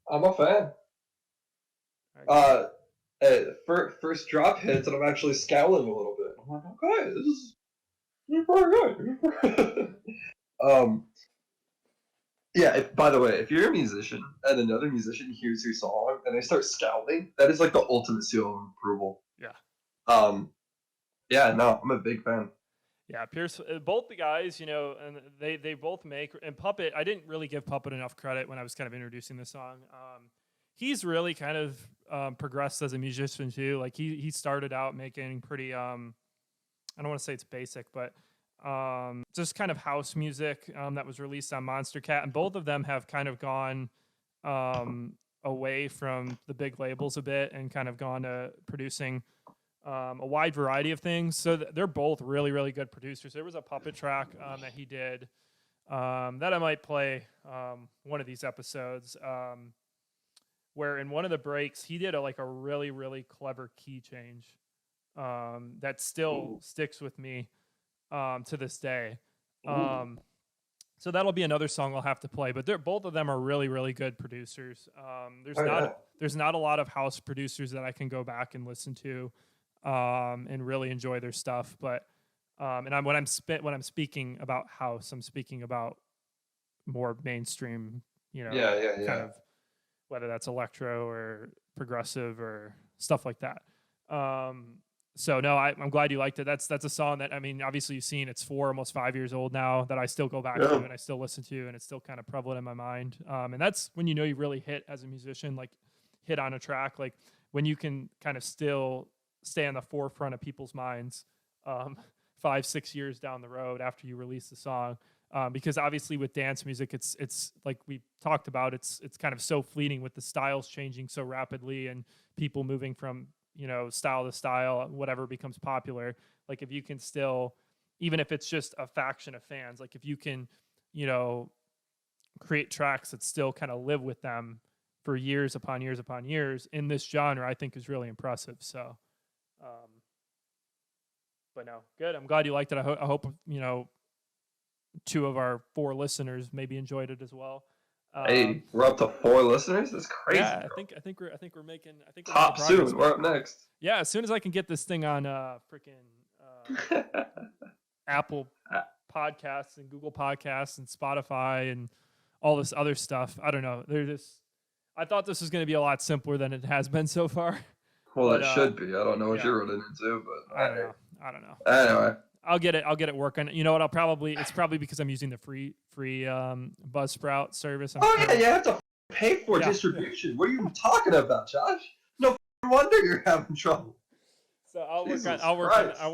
I'm a fan. All First drop hits, and I'm actually scowling a little bit. I'm like, okay, this is pretty good. Yeah. By the way, if you're a musician and another musician hears your song and they start scowling, that is like the ultimate seal of approval. Yeah. Yeah. No, I'm a big fan. Yeah, Pierce, both the guys, you know, and they both make, and Puppet, I didn't really give Puppet enough credit when I was kind of introducing the song. He's really kind of progressed as a musician too. Like he started out making pretty, I don't want to say it's basic, but just kind of house music that was released on Monster Cat, and both of them have kind of gone away from the big labels a bit and kind of gone to producing a wide variety of things. So they're both really, really good producers. There was a Puppet track that he did that I might play one of these episodes where in one of the breaks he did a really, really clever key change that still sticks with me to this day. So that'll be another song I'll have to play, but both of them are really, really good producers. There's not a lot of house producers that I can go back and listen to and really enjoy their stuff. But and when I'm speaking about house, I'm speaking about more mainstream, you know, kind of whether that's electro or progressive or stuff like that. So no, I'm glad you liked it. That's a song that, I mean, obviously you've seen it's almost 5 years old now that I still go back to and I still listen to, and it's still kind of prevalent in my mind. And that's when you know you really hit as a musician, like hit on a track, like when you can kind of still stay on the forefront of people's minds 5-6 years down the road after you release the song. Because obviously with dance music, it's like we talked about, it's kind of so fleeting with the styles changing so rapidly and people moving from, you know, style to style, whatever becomes popular. Like if you can still, even if it's just a faction of fans, like if you can, you know, create tracks that still kind of live with them for years upon years upon years in this genre, I think is really impressive. So, but no, good. I'm glad you liked it. I hope, you know, 2 of our 4 listeners maybe enjoyed it as well. Hey, we're up to 4 listeners. That's crazy. Yeah, I think we're making top soon. We're up next. Yeah, as soon as I can get this thing on freaking Apple Podcasts and Google Podcasts and Spotify and all this other stuff. I don't know. I thought this was going to be a lot simpler than it has been so far. Well, it should be. I don't know what you're running into, but I don't know. Anyway. I'll get it working. You know what? It's probably because I'm using the free Buzzsprout service. Yeah, you have to pay for distribution. What are you talking about, Josh? No wonder you're having trouble. So I'll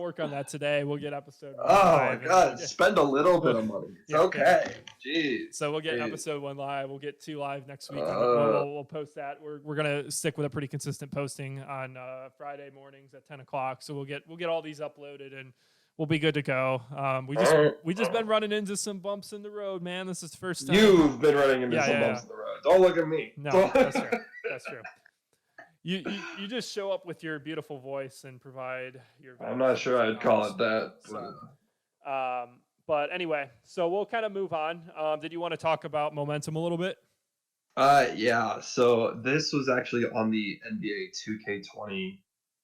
work on that today. We'll get episode 1 live. My God, spend a little bit of money. It's okay. Jeez. So we'll get episode 1 live. We'll get 2 live next week. We'll post that. We're gonna stick with a pretty consistent posting on Friday mornings at 10 o'clock. So we'll get all these uploaded and we'll be good to go. We just been running into some bumps in the road, man. This is the first time. You've been running into some bumps in the road. Don't look at me. No, that's true. That's true. You just show up with your beautiful voice and provide your. I'm not sure I'd call it that. So, but anyway, so we'll kind of move on. Did you want to talk about Momentum a little bit? Yeah. So this was actually on the NBA 2K20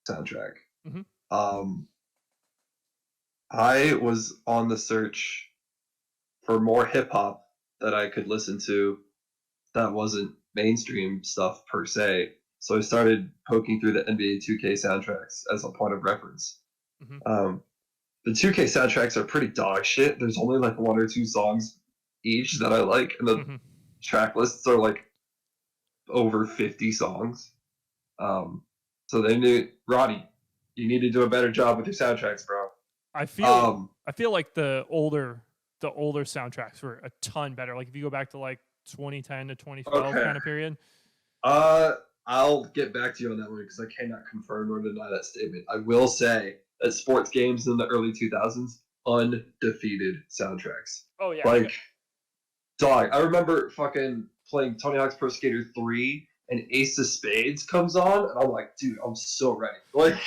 soundtrack. Mm-hmm. I was on the search for more hip hop that I could listen to that wasn't mainstream stuff per se. So I started poking through the NBA 2K soundtracks as a point of reference. Mm-hmm. The 2K soundtracks are pretty dog shit. There's only like 1 or 2 songs each that I like, and the track lists are like over 50 songs. So they knew, Roddy, you need to do a better job with your soundtracks, bro. I feel like the older soundtracks were a ton better. Like if you go back to like 2010 to 2012 kind of period. I'll get back to you on that one because I cannot confirm or deny that statement. I will say that sports games in the early 2000s, undefeated soundtracks. Oh yeah. Like, dog, I remember fucking playing Tony Hawk's Pro Skater 3 and Ace of Spades comes on, and I'm like, dude, I'm so ready. Like,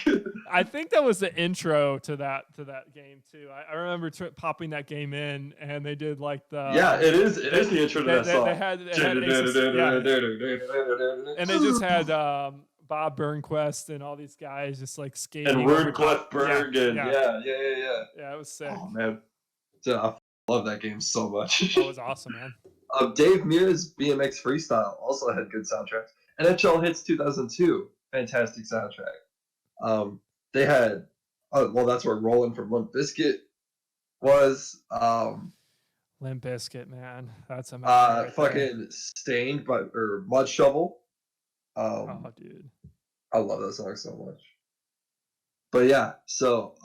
I think that was the intro to that game too. I remember popping that game in, and they did like the it is the intro to that song. They had and they just had Bob Burnquist and all these guys just like skating and Rude Cliffberg yeah, it was sick. Oh man, dude, I love that game so much. That was awesome, man. Dave Mirra's BMX Freestyle also had good soundtracks. NHL Hits 2002, fantastic soundtrack. They had, that's where Roland from Limp Bizkit was. Limp Bizkit, man, that's amazing. Fucking Stained or Mud Shovel. Oh, dude, I love that song so much. But yeah, so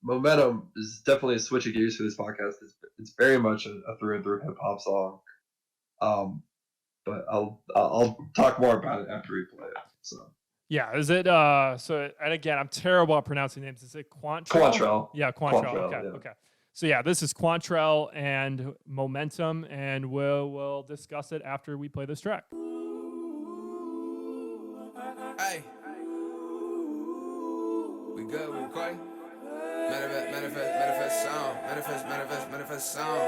Momentum is definitely a switch of gears for this podcast. It's very much a through and through hip hop song. But I'll talk more about it after we play it. So yeah, is it so? And again, I'm terrible at pronouncing names. Is it Quantrelle? Quantrelle. Yeah, Quantrelle. Okay, yeah. okay. So yeah, this is Quantrelle and Momentum, and we'll discuss it after we play this track. Hey, we good? We recording? Manifest song. Manifest song.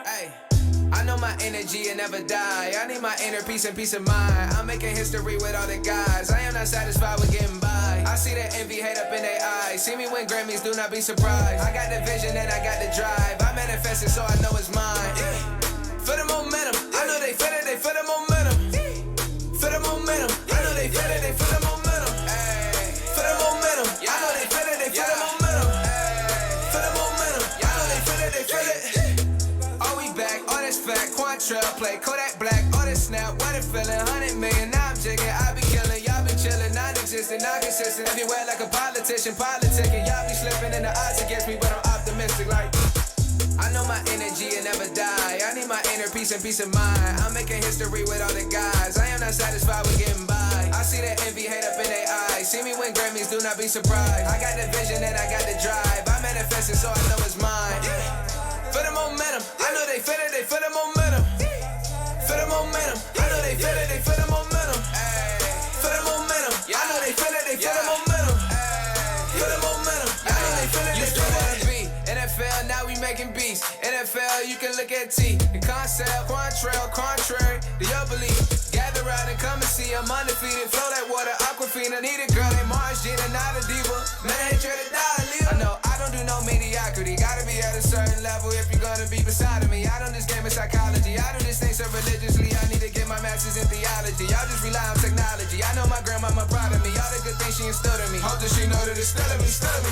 Hey. I know my energy will never die. I need my inner peace and peace of mind. I'm making history with all the guys. I am not satisfied with getting by. I see the envy hate up in their eyes. See me win Grammys, do not be surprised. I got the vision and I got the drive. I manifest it so I know it's mine. For the momentum, I know they feel it, they feel the momentum. For the momentum, I know they feel it, they feel the momentum. For the momentum, I know they feel it, they feel the momentum. For the momentum, I know they feel it, they feel it. Are we back? All this fact, Quantrelle play Kodak Black, all this snap, what it feeling? 100 million, now I'm jigging, I be killing, y'all be chilling, non-existent, non-consistent, everywhere like a politician, politicking, y'all be slipping and the odds against me, but I'm optimistic like. I know my energy will never die. I need my inner peace and peace of mind. I'm making history with all the guys. I am not satisfied with getting by. I see the envy hate up in their eyes. See me win Grammys, do not be surprised. I got the vision and I got the drive. I manifest it so I know it's mine. For the momentum, I know they feel it, they feel the momentum. For the momentum, I know they feel it, they feel the momentum. For the momentum, I know they feel it, they feel the momentum. For the momentum, I know they feel it, they feel it. NFL, now we making beats. NFL, you can look at T. The concept, Quantrelle, contrary to your belief. Gather around and come and see. I'm undefeated. Flow that water, Aquafina. Need a girl named Mars, Gina, not a diva. Man, I ain't trying to die, leave. I know I don't do no mediocrity. Gotta be at a certain level if you're gonna be beside of me. I don't this game of psychology. I do this thing so religiously. I need to get my master's in theology. Y'all just rely on technology. I know my grandmama proud of me. All the good things she instilled in me. Hope that she know that it's still in me, still in me.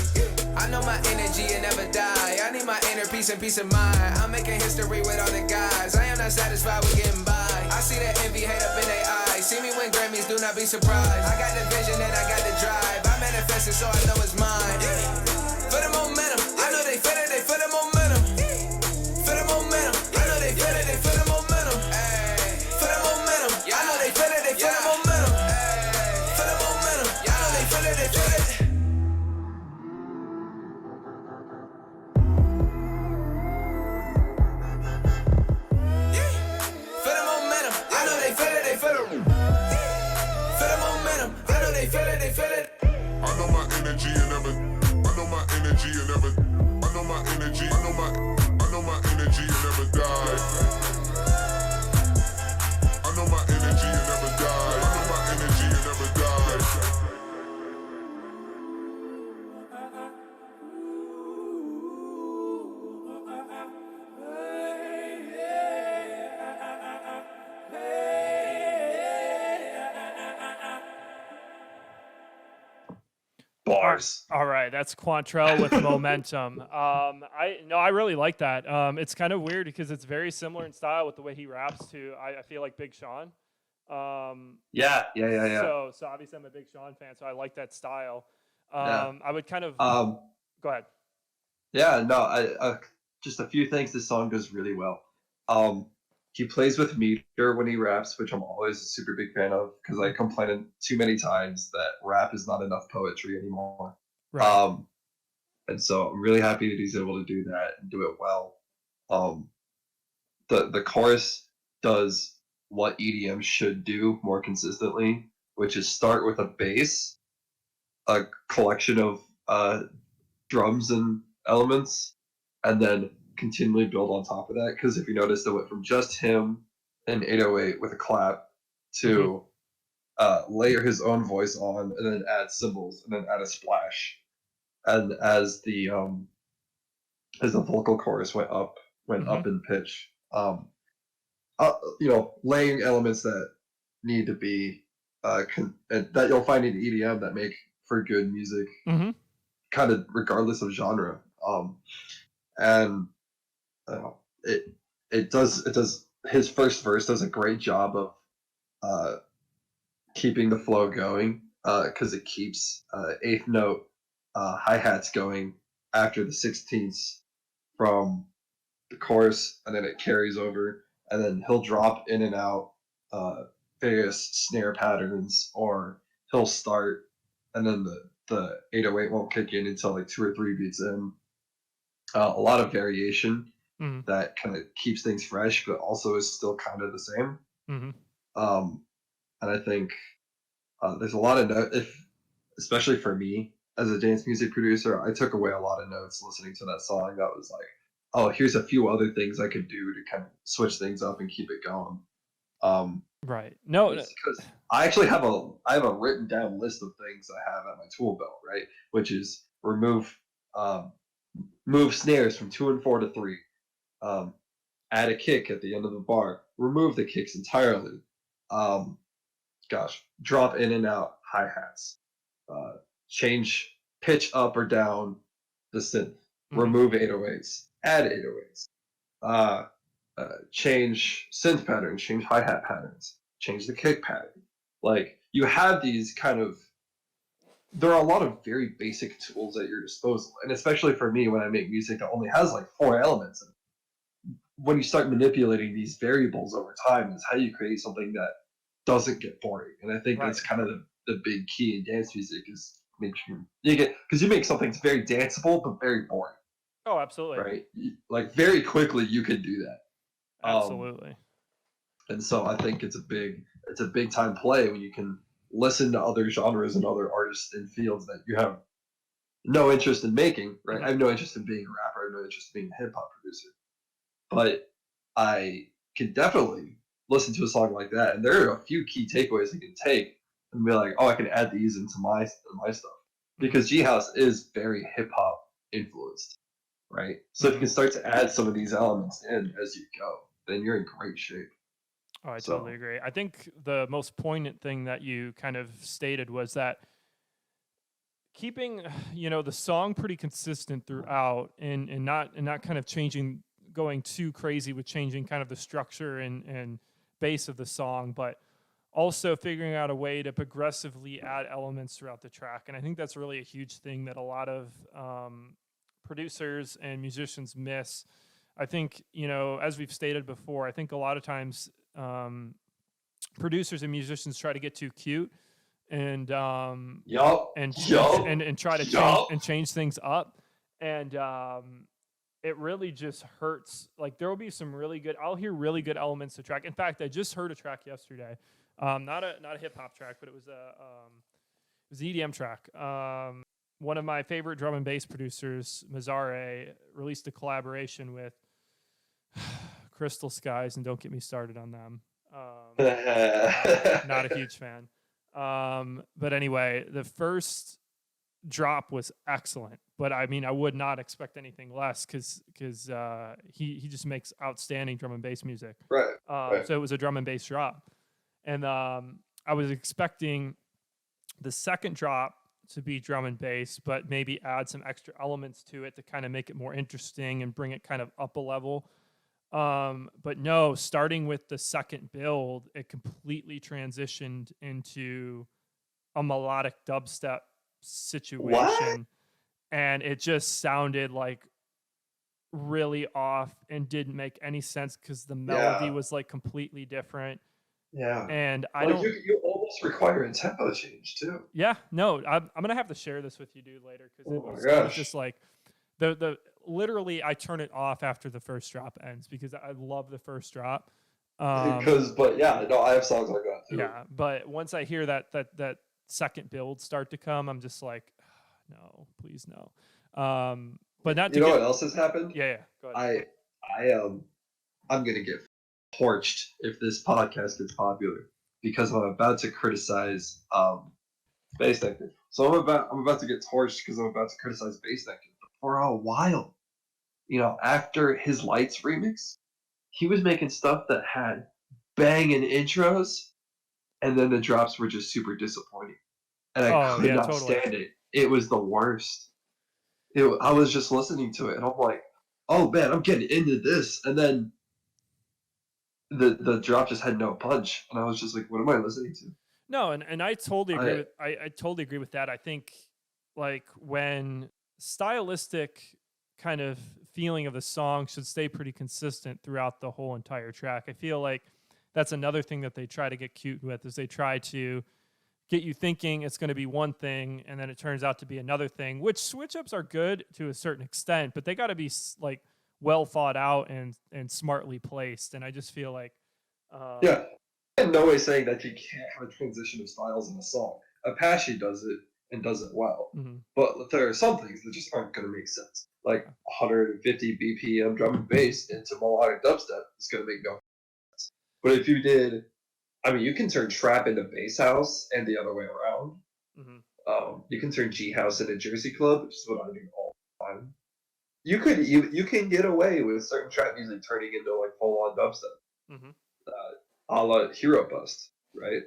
I know my energy will never die. I need my inner peace and peace of mind. I'm making history with all the guys. I am not satisfied with getting by. I see the envy hate up in their eyes. See me win Grammys, do not be surprised. I got the vision and I got the drive. I manifest it so I know it's mine. For the momentum, I know they feel it, they feel the momentum. For the momentum, I know they feel it, they feel the momentum. For the momentum, I know they feel it, they feel the momentum. For the momentum, I know they feel it, they feel it. I know my energy and never. I know my energy and never. I know my energy. I know my energy and never die. I know my energy and never die. I know my energy and never die. Bars. All right, that's Quantrelle with Momentum. I really like that. It's kind of weird because it's very similar in style with the way he raps to. I feel like Big Sean. Yeah. So obviously I'm a Big Sean fan, so I like that style. I would kind of go ahead. Yeah, no, I just a few things. This song does really well. He plays with meter when he raps, which I'm always a super big fan of because I complained too many times that rap is not enough poetry anymore. Right. And so I'm really happy that he's able to do that and do it well. The chorus does what EDM should do more consistently, which is start with a bass, a collection of drums and elements, and then continually build on top of that. Because if you notice, it went from just him and 808 with a clap to layer his own voice on, and then add cymbals, and then add a splash. And as the vocal chorus went up in pitch, laying elements that need to be that you'll find in EDM that make for good music, kind of regardless of genre. And it does. His first verse does a great job of keeping the flow going, because it keeps eighth note hi-hats going after the 16ths from the chorus, and then it carries over, and then he'll drop in and out various snare patterns, or he'll start, and then the 808 won't kick in until like 2 or 3 beats in. A lot of variation that kind of keeps things fresh, but also is still kind of the same. And I think there's a lot of especially for me as a dance music producer, I took away a lot of notes listening to that song. That was like, oh, here's a few other things I could do to kind of switch things up and keep it going. Right. No, because I actually have a written down list of things I have at my tool belt, right? Which is move snares from 2 and 4 to 3. Add a kick at the end of the bar. Remove the kicks entirely. Drop in and out hi-hats. Change pitch up or down the synth. Remove 808s. Add 808s. Change synth patterns. Change hi-hat patterns. Change the kick pattern. Like, you have these kind of... There are a lot of very basic tools at your disposal. And especially for me, when I make music that only has like 4 elements, and when you start manipulating these variables over time, is how you create something that doesn't get boring. And I think that's kind of the big key in dance music, is make sure because you make something that's very danceable but very boring. Oh, absolutely. Right? Like, very quickly you can do that. Absolutely. And so I think it's a big time play when you can listen to other genres and other artists in fields that you have no interest in making, right? I have no interest in being a rapper. I have no interest in being a hip hop producer. But I can definitely listen to a song like that, and there are a few key takeaways I can take and be like, oh, I can add these into my stuff, because G House is very hip hop influenced, right? So if you can start to add some of these elements in as you go, then you're in great shape. Oh, I totally agree. I think the most poignant thing that you kind of stated was that keeping, the song pretty consistent throughout, and not kind of going too crazy with changing kind of the structure and base of the song, but also figuring out a way to progressively add elements throughout the track. And I think that's really a huge thing that a lot of producers and musicians miss. I think, as we've stated before, I think a lot of times producers and musicians try to get too cute and try to change things up, and it really just hurts. Like, there will be some I'll hear really good elements to track. In fact, I just heard a track yesterday, not a hip hop track, but it was an EDM track. One of my favorite drum and bass producers, Mazare, released a collaboration with Crystal Skies, and don't get me started on them. Not a huge fan. But anyway, the first drop was excellent, but I mean, I would not expect anything less, because he just makes outstanding drum and bass music. Right. So it was a drum and bass drop, and I was expecting the second drop to be drum and bass, but maybe add some extra elements to it to kind of make it more interesting and bring it kind of up a level. But no, starting with the second build, it completely transitioned into a melodic dubstep situation. What? And it just sounded like really off and didn't make any sense, because the melody was like completely different. Yeah. And you almost require a tempo change too. Yeah, no, I'm gonna have to share this with you, dude, later, because it was just like the literally I turn it off after the first drop ends, because I love the first drop. But yeah, no, I have songs like that too. Yeah, but once I hear that second build start to come, I'm just like, no, please no. But not to You know what else has happened? Yeah, go ahead. I'm gonna get torched if this podcast gets popular because I'm about to criticize Bass Nectar. So I'm about to get torched because I'm about to criticize Bass Nectar. For a while, after his Lights remix, he was making stuff that had banging intros, and then the drops were just super disappointing, and I could not totally stand it. It was the worst. I was just listening to it, and I'm like, oh man, I'm getting into this, and then the drop just had no punch, and I was just like, what am I listening to? No, and I totally agree with I totally agree with that. I think like when stylistic kind of feeling of the song should stay pretty consistent throughout the whole entire track. I feel like that's another thing that they try to get cute with, is they try to get you thinking it's going to be one thing and then it turns out to be another thing, which switch ups are good to a certain extent, but they got to be like well thought out and smartly placed. And I just feel like yeah, in no way saying that you can't have a transition of styles in a song. Apache does it and does it well, but there are some things that just aren't going to make sense. Like 150 BPM drum and bass into melodic dubstep is going to make no sense. But if you did, you can turn trap into bass house and the other way around. You can turn G house into Jersey club, which is what I do all the time. You can get away with certain trap music turning into like full on dubstep, a la Hero Bust, right?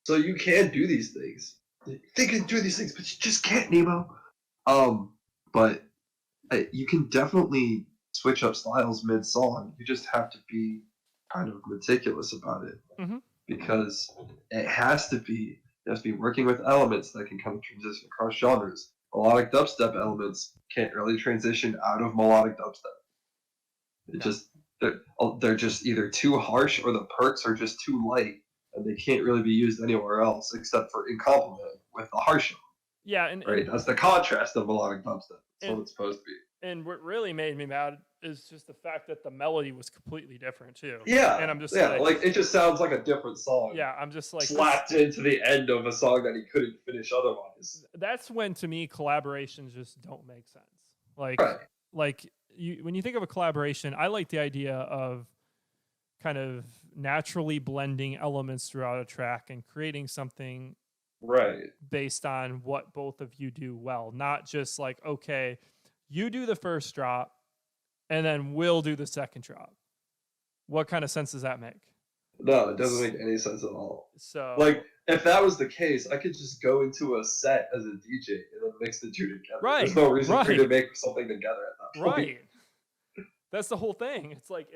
So you can do these things. They can do these things, but you just can't, Nemo. But you can definitely switch up styles mid-song. You just have to be kind of meticulous about it, because it has to be. You have to be working with elements that can kind of transition across genres. Melodic dubstep elements can't really transition out of melodic dubstep. They're just either too harsh or the perks are just too light, and they can't really be used anywhere else except for in complement with the harsh. Yeah, and that's the contrast of melodic dubstep. That's what it's supposed to be. And what really made me mad is just the fact that the melody was completely different too. Yeah, and I'm just like it just sounds like a different song. Yeah, I'm just like slapped into the end of a song that he couldn't finish otherwise. That's when, to me, collaborations just don't make sense. When you think of a collaboration, I like the idea of kind of naturally blending elements throughout a track and creating something based on what both of you do well, not just like, okay, you do the first drop and then we'll do the second drop. What kind of sense does that make? No, it doesn't make any sense at all. So, like, if that was the case, I could just go into a set as a DJ and then mix the two together. Right. There's no reason for you to make something together at that point. Right. That's the whole thing. It's like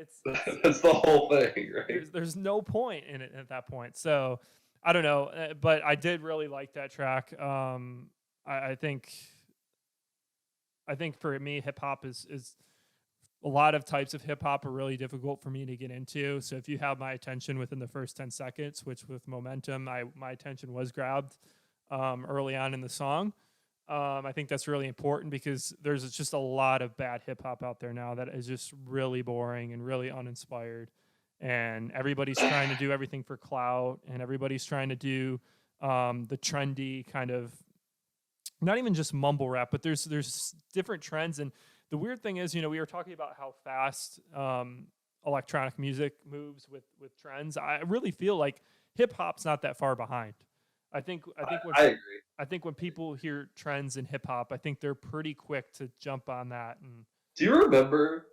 that's the whole thing, right? There's no point in it at that point. So I don't know, but I did really like that track. I think for me, hip hop is a lot of types of hip hop are really difficult for me to get into. So if you have my attention within the first 10 seconds, which with Momentum, my attention was grabbed early on in the song. I think that's really important because there's just a lot of bad hip hop out there now that is just really boring and really uninspired. And everybody's trying to do everything for clout, and everybody's trying to do the trendy kind of, not even just mumble rap, but there's different trends. And the weird thing is, we were talking about how fast electronic music moves with trends. I really feel like hip hop's not that far behind. I agree. I think when people hear trends in hip hop, I think they're pretty quick to jump on that. And do you remember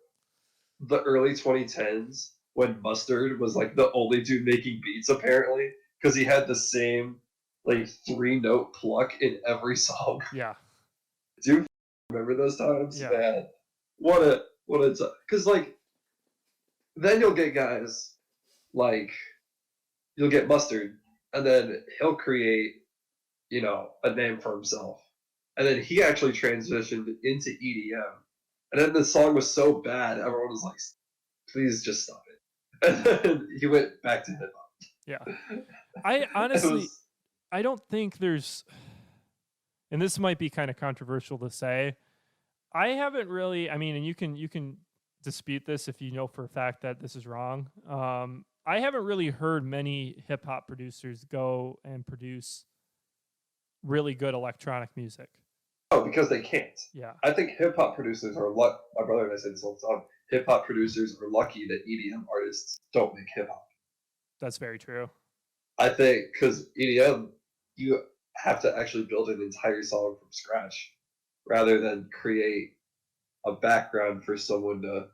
the early 2010s when Mustard was like the only dude making beats apparently, because he had the same like 3-note pluck in every song? Yeah. Do you remember those times? Yeah. Man, what a time. Because like then you'll get guys like you'll get Mustard, and then he'll create, a name for himself. And then he actually transitioned into EDM. And then the song was so bad, everyone was like, please just stop it. And then he went back to hip hop. Yeah. I honestly, I don't think there's, and this might be kind of controversial to say, I haven't really, and you can dispute this if you know for a fact that this is wrong. I haven't really heard many hip hop producers go and produce really good electronic music. Oh, because they can't. Yeah. I think hip hop producers are lucky. My brother and I say this all the time. Hip hop producers are lucky that EDM artists don't make hip hop. That's very true. I think because EDM, you have to actually build an entire song from scratch rather than create a background for someone to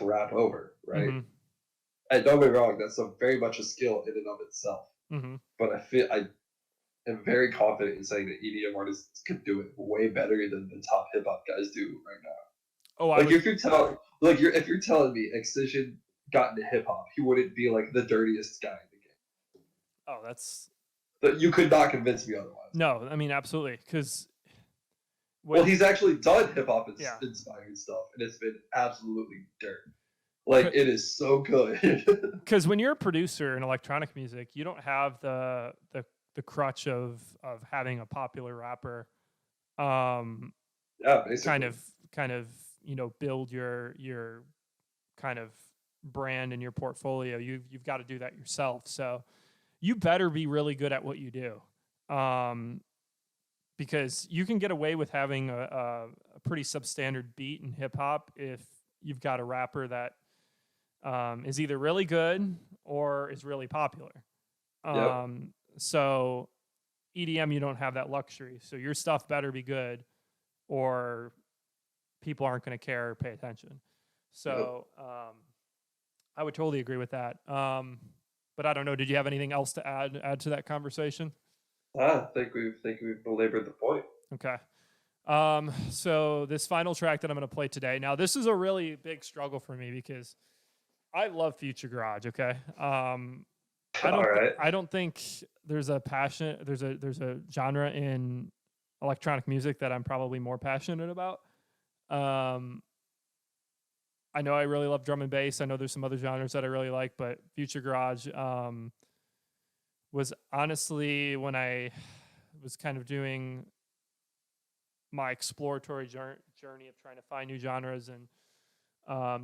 rap over, right? Mhm. And don't get me wrong, that's very much a skill in and of itself. Mhm. But I am very confident in saying that EDM artists could do it way better than the top hip hop guys do right now. Oh, Like if you're telling me Excision got into hip hop, he wouldn't be like the dirtiest guy in the game. Oh, that's You could not convince me otherwise. no. I mean, absolutely, because Well, he's actually done hip hop Yeah. inspired stuff, and it's been absolutely dirt. Like it is so good. because when you're a producer in electronic music, you don't have the crutch of having a popular rapper, Yeah, basically. kind of build your kind of brand and your portfolio. You've got to do that yourself. So you better be really good at what you do, because you can get away with having a pretty substandard beat in hip hop if you've got a rapper that is either really good or is really popular. Yep. So EDM, you don't have that luxury. So your stuff better be good, or people aren't going to care or pay attention. So I would totally agree with that. But I don't know. Did you have anything else to add to that conversation? I think we've belabored the point. Okay. So this final track that I'm going to play today. Now, this is a really big struggle for me because I love Future Garage. Okay. I don't think there's a passion. There's a genre in electronic music that I'm probably more passionate about. I know I really love drum and bass. I know there's some other genres that I really like, but Future Garage was honestly when I was kind of doing my exploratory journey of trying to find new genres and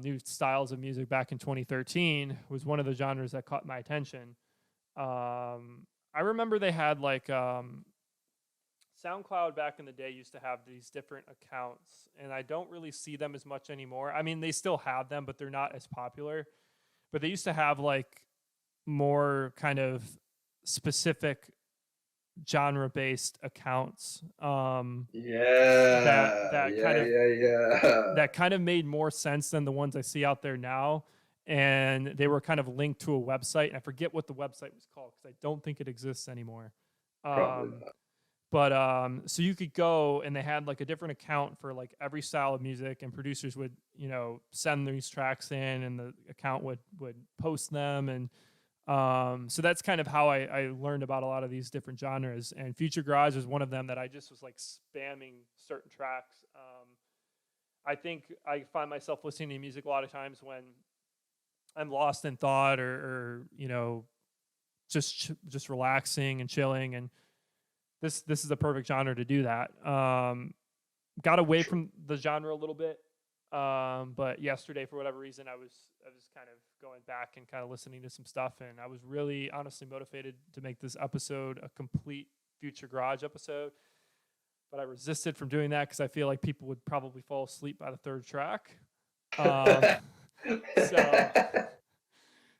new styles of music back in 2013 was one of the genres that caught my attention. I remember they had like SoundCloud back in the day used to have these different accounts, and I don't really see them as much anymore. I mean, they still have them, but they're not as popular. But they used to have like more kind of specific genre-based accounts. That kind of made more sense than the ones I see out there now. And they were kind of linked to a website, and I forget what the website was called because I don't think it exists anymore. Probably not. But so you could go, and they had like a different account for like every style of music, and producers would send these tracks in, and the account would post them, and so that's kind of how I learned about a lot of these different genres. And Future Garage is one of them that I just was like spamming certain tracks. I think I find myself listening to music a lot of times when I'm lost in thought or just relaxing and chilling, and this is the perfect genre to do that. Got away from the genre a little bit, but yesterday for whatever reason I was kind of going back and kind of listening to some stuff, and I was really honestly motivated to make this episode a complete Future Garage episode, but I resisted from doing that because I feel like people would probably fall asleep by the third track.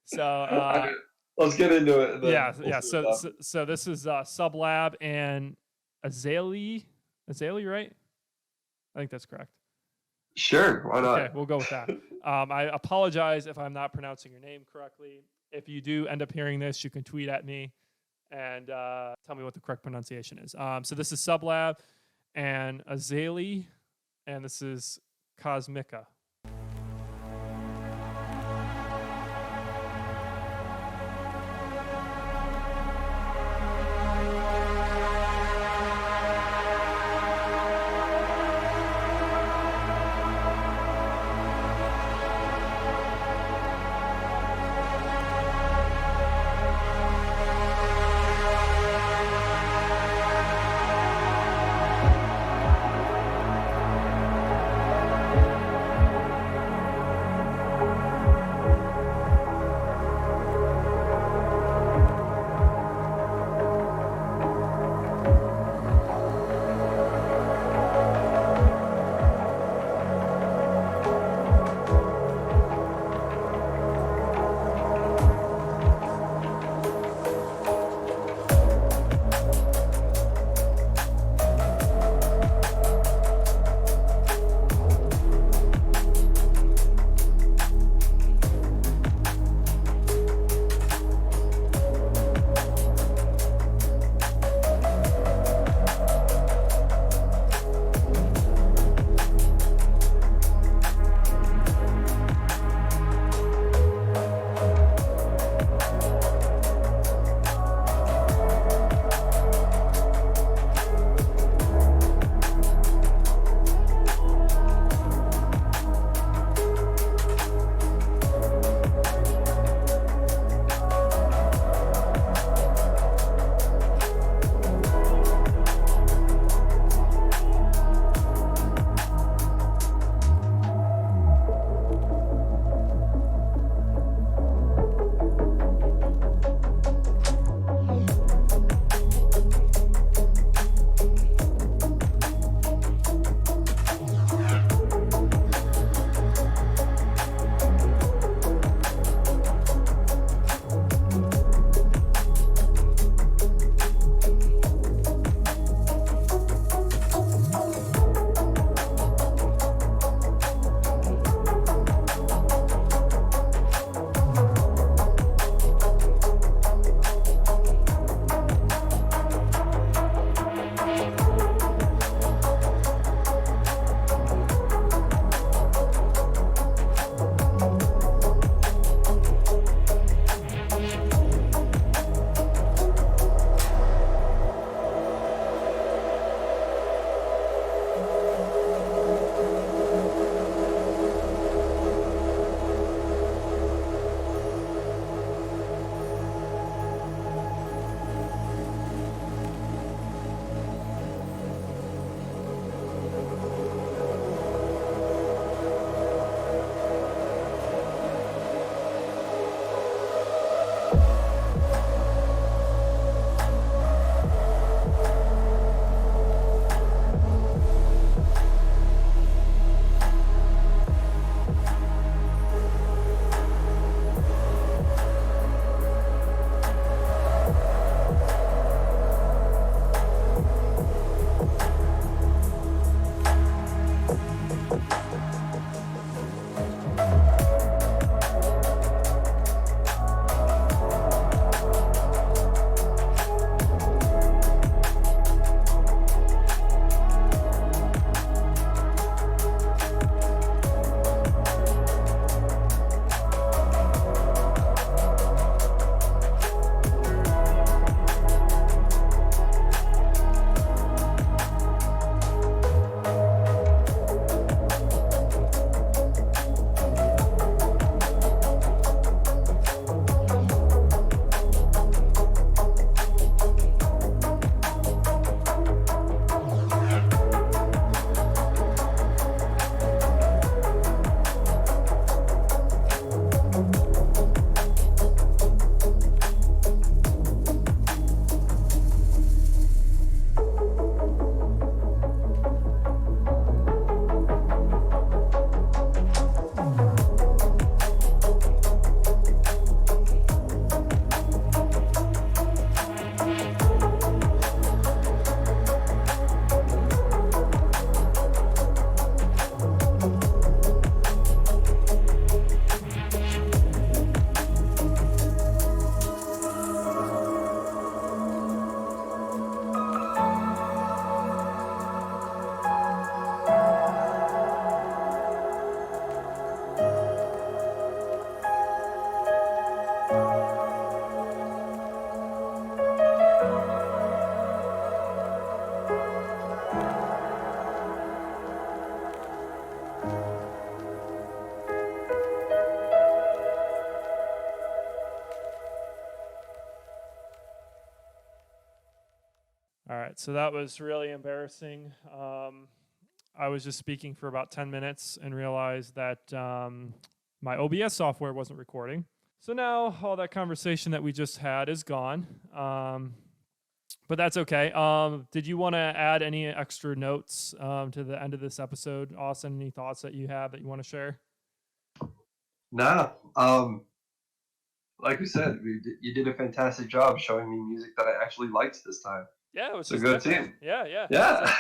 So let's get into it. Yeah. So this is Sublab and Azaleh. Azaleh, right? I think that's correct. Sure, why not? Okay, we'll go with that. I apologize if I'm not pronouncing your name correctly. If you do end up hearing this, you can tweet at me and tell me what the correct pronunciation is. So this is Sublab and Azaleh, and this is Cosmica. So that was really embarrassing. I was just speaking for about 10 minutes and realized that my OBS software wasn't recording. So now all that conversation that we just had is gone. But that's okay. Did you want to add any extra notes to the end of this episode, Austin? Any thoughts that you have that you want to share? Nah. Like we said, you did a fantastic job showing me music that I actually liked this time. Yeah, it was It's a good team. Yeah. Yeah.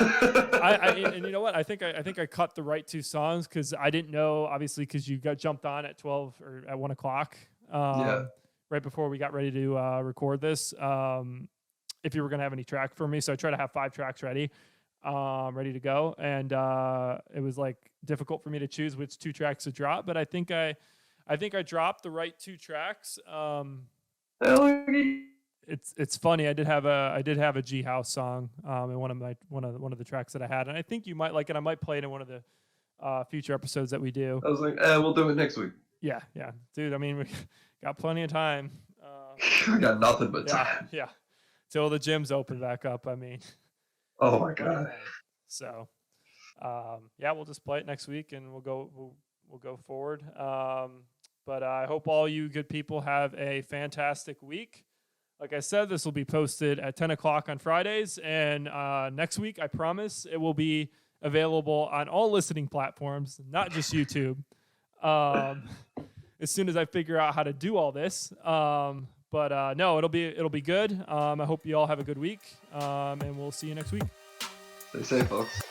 And you know what? I think I cut the right 2 songs because I didn't know, obviously, because you got jumped on at 12 or at 1 o'clock, right before we got ready to record this. If you were gonna have any track for me, so I try to have 5 tracks ready to go, and it was like difficult for me to choose which 2 tracks to drop. But I think I dropped the right 2 tracks. It's funny. I did have a G House song in one of the tracks that I had, and I think you might like it. I might play it in one of the future episodes that we do. I was like, we'll do it next week. Yeah, dude. I mean, we got plenty of time. I got nothing but time. Yeah, till the gyms open back up. I mean, oh my god. So, we'll just play it next week, and we'll go forward. But I hope all you good people have a fantastic week. Like I said, this will be posted at 10 o'clock on Fridays, and next week, I promise, it will be available on all listening platforms, not just YouTube. As soon as I figure out how to do all this. But no, it'll be good. I hope you all have a good week, and we'll see you next week. Stay safe, folks.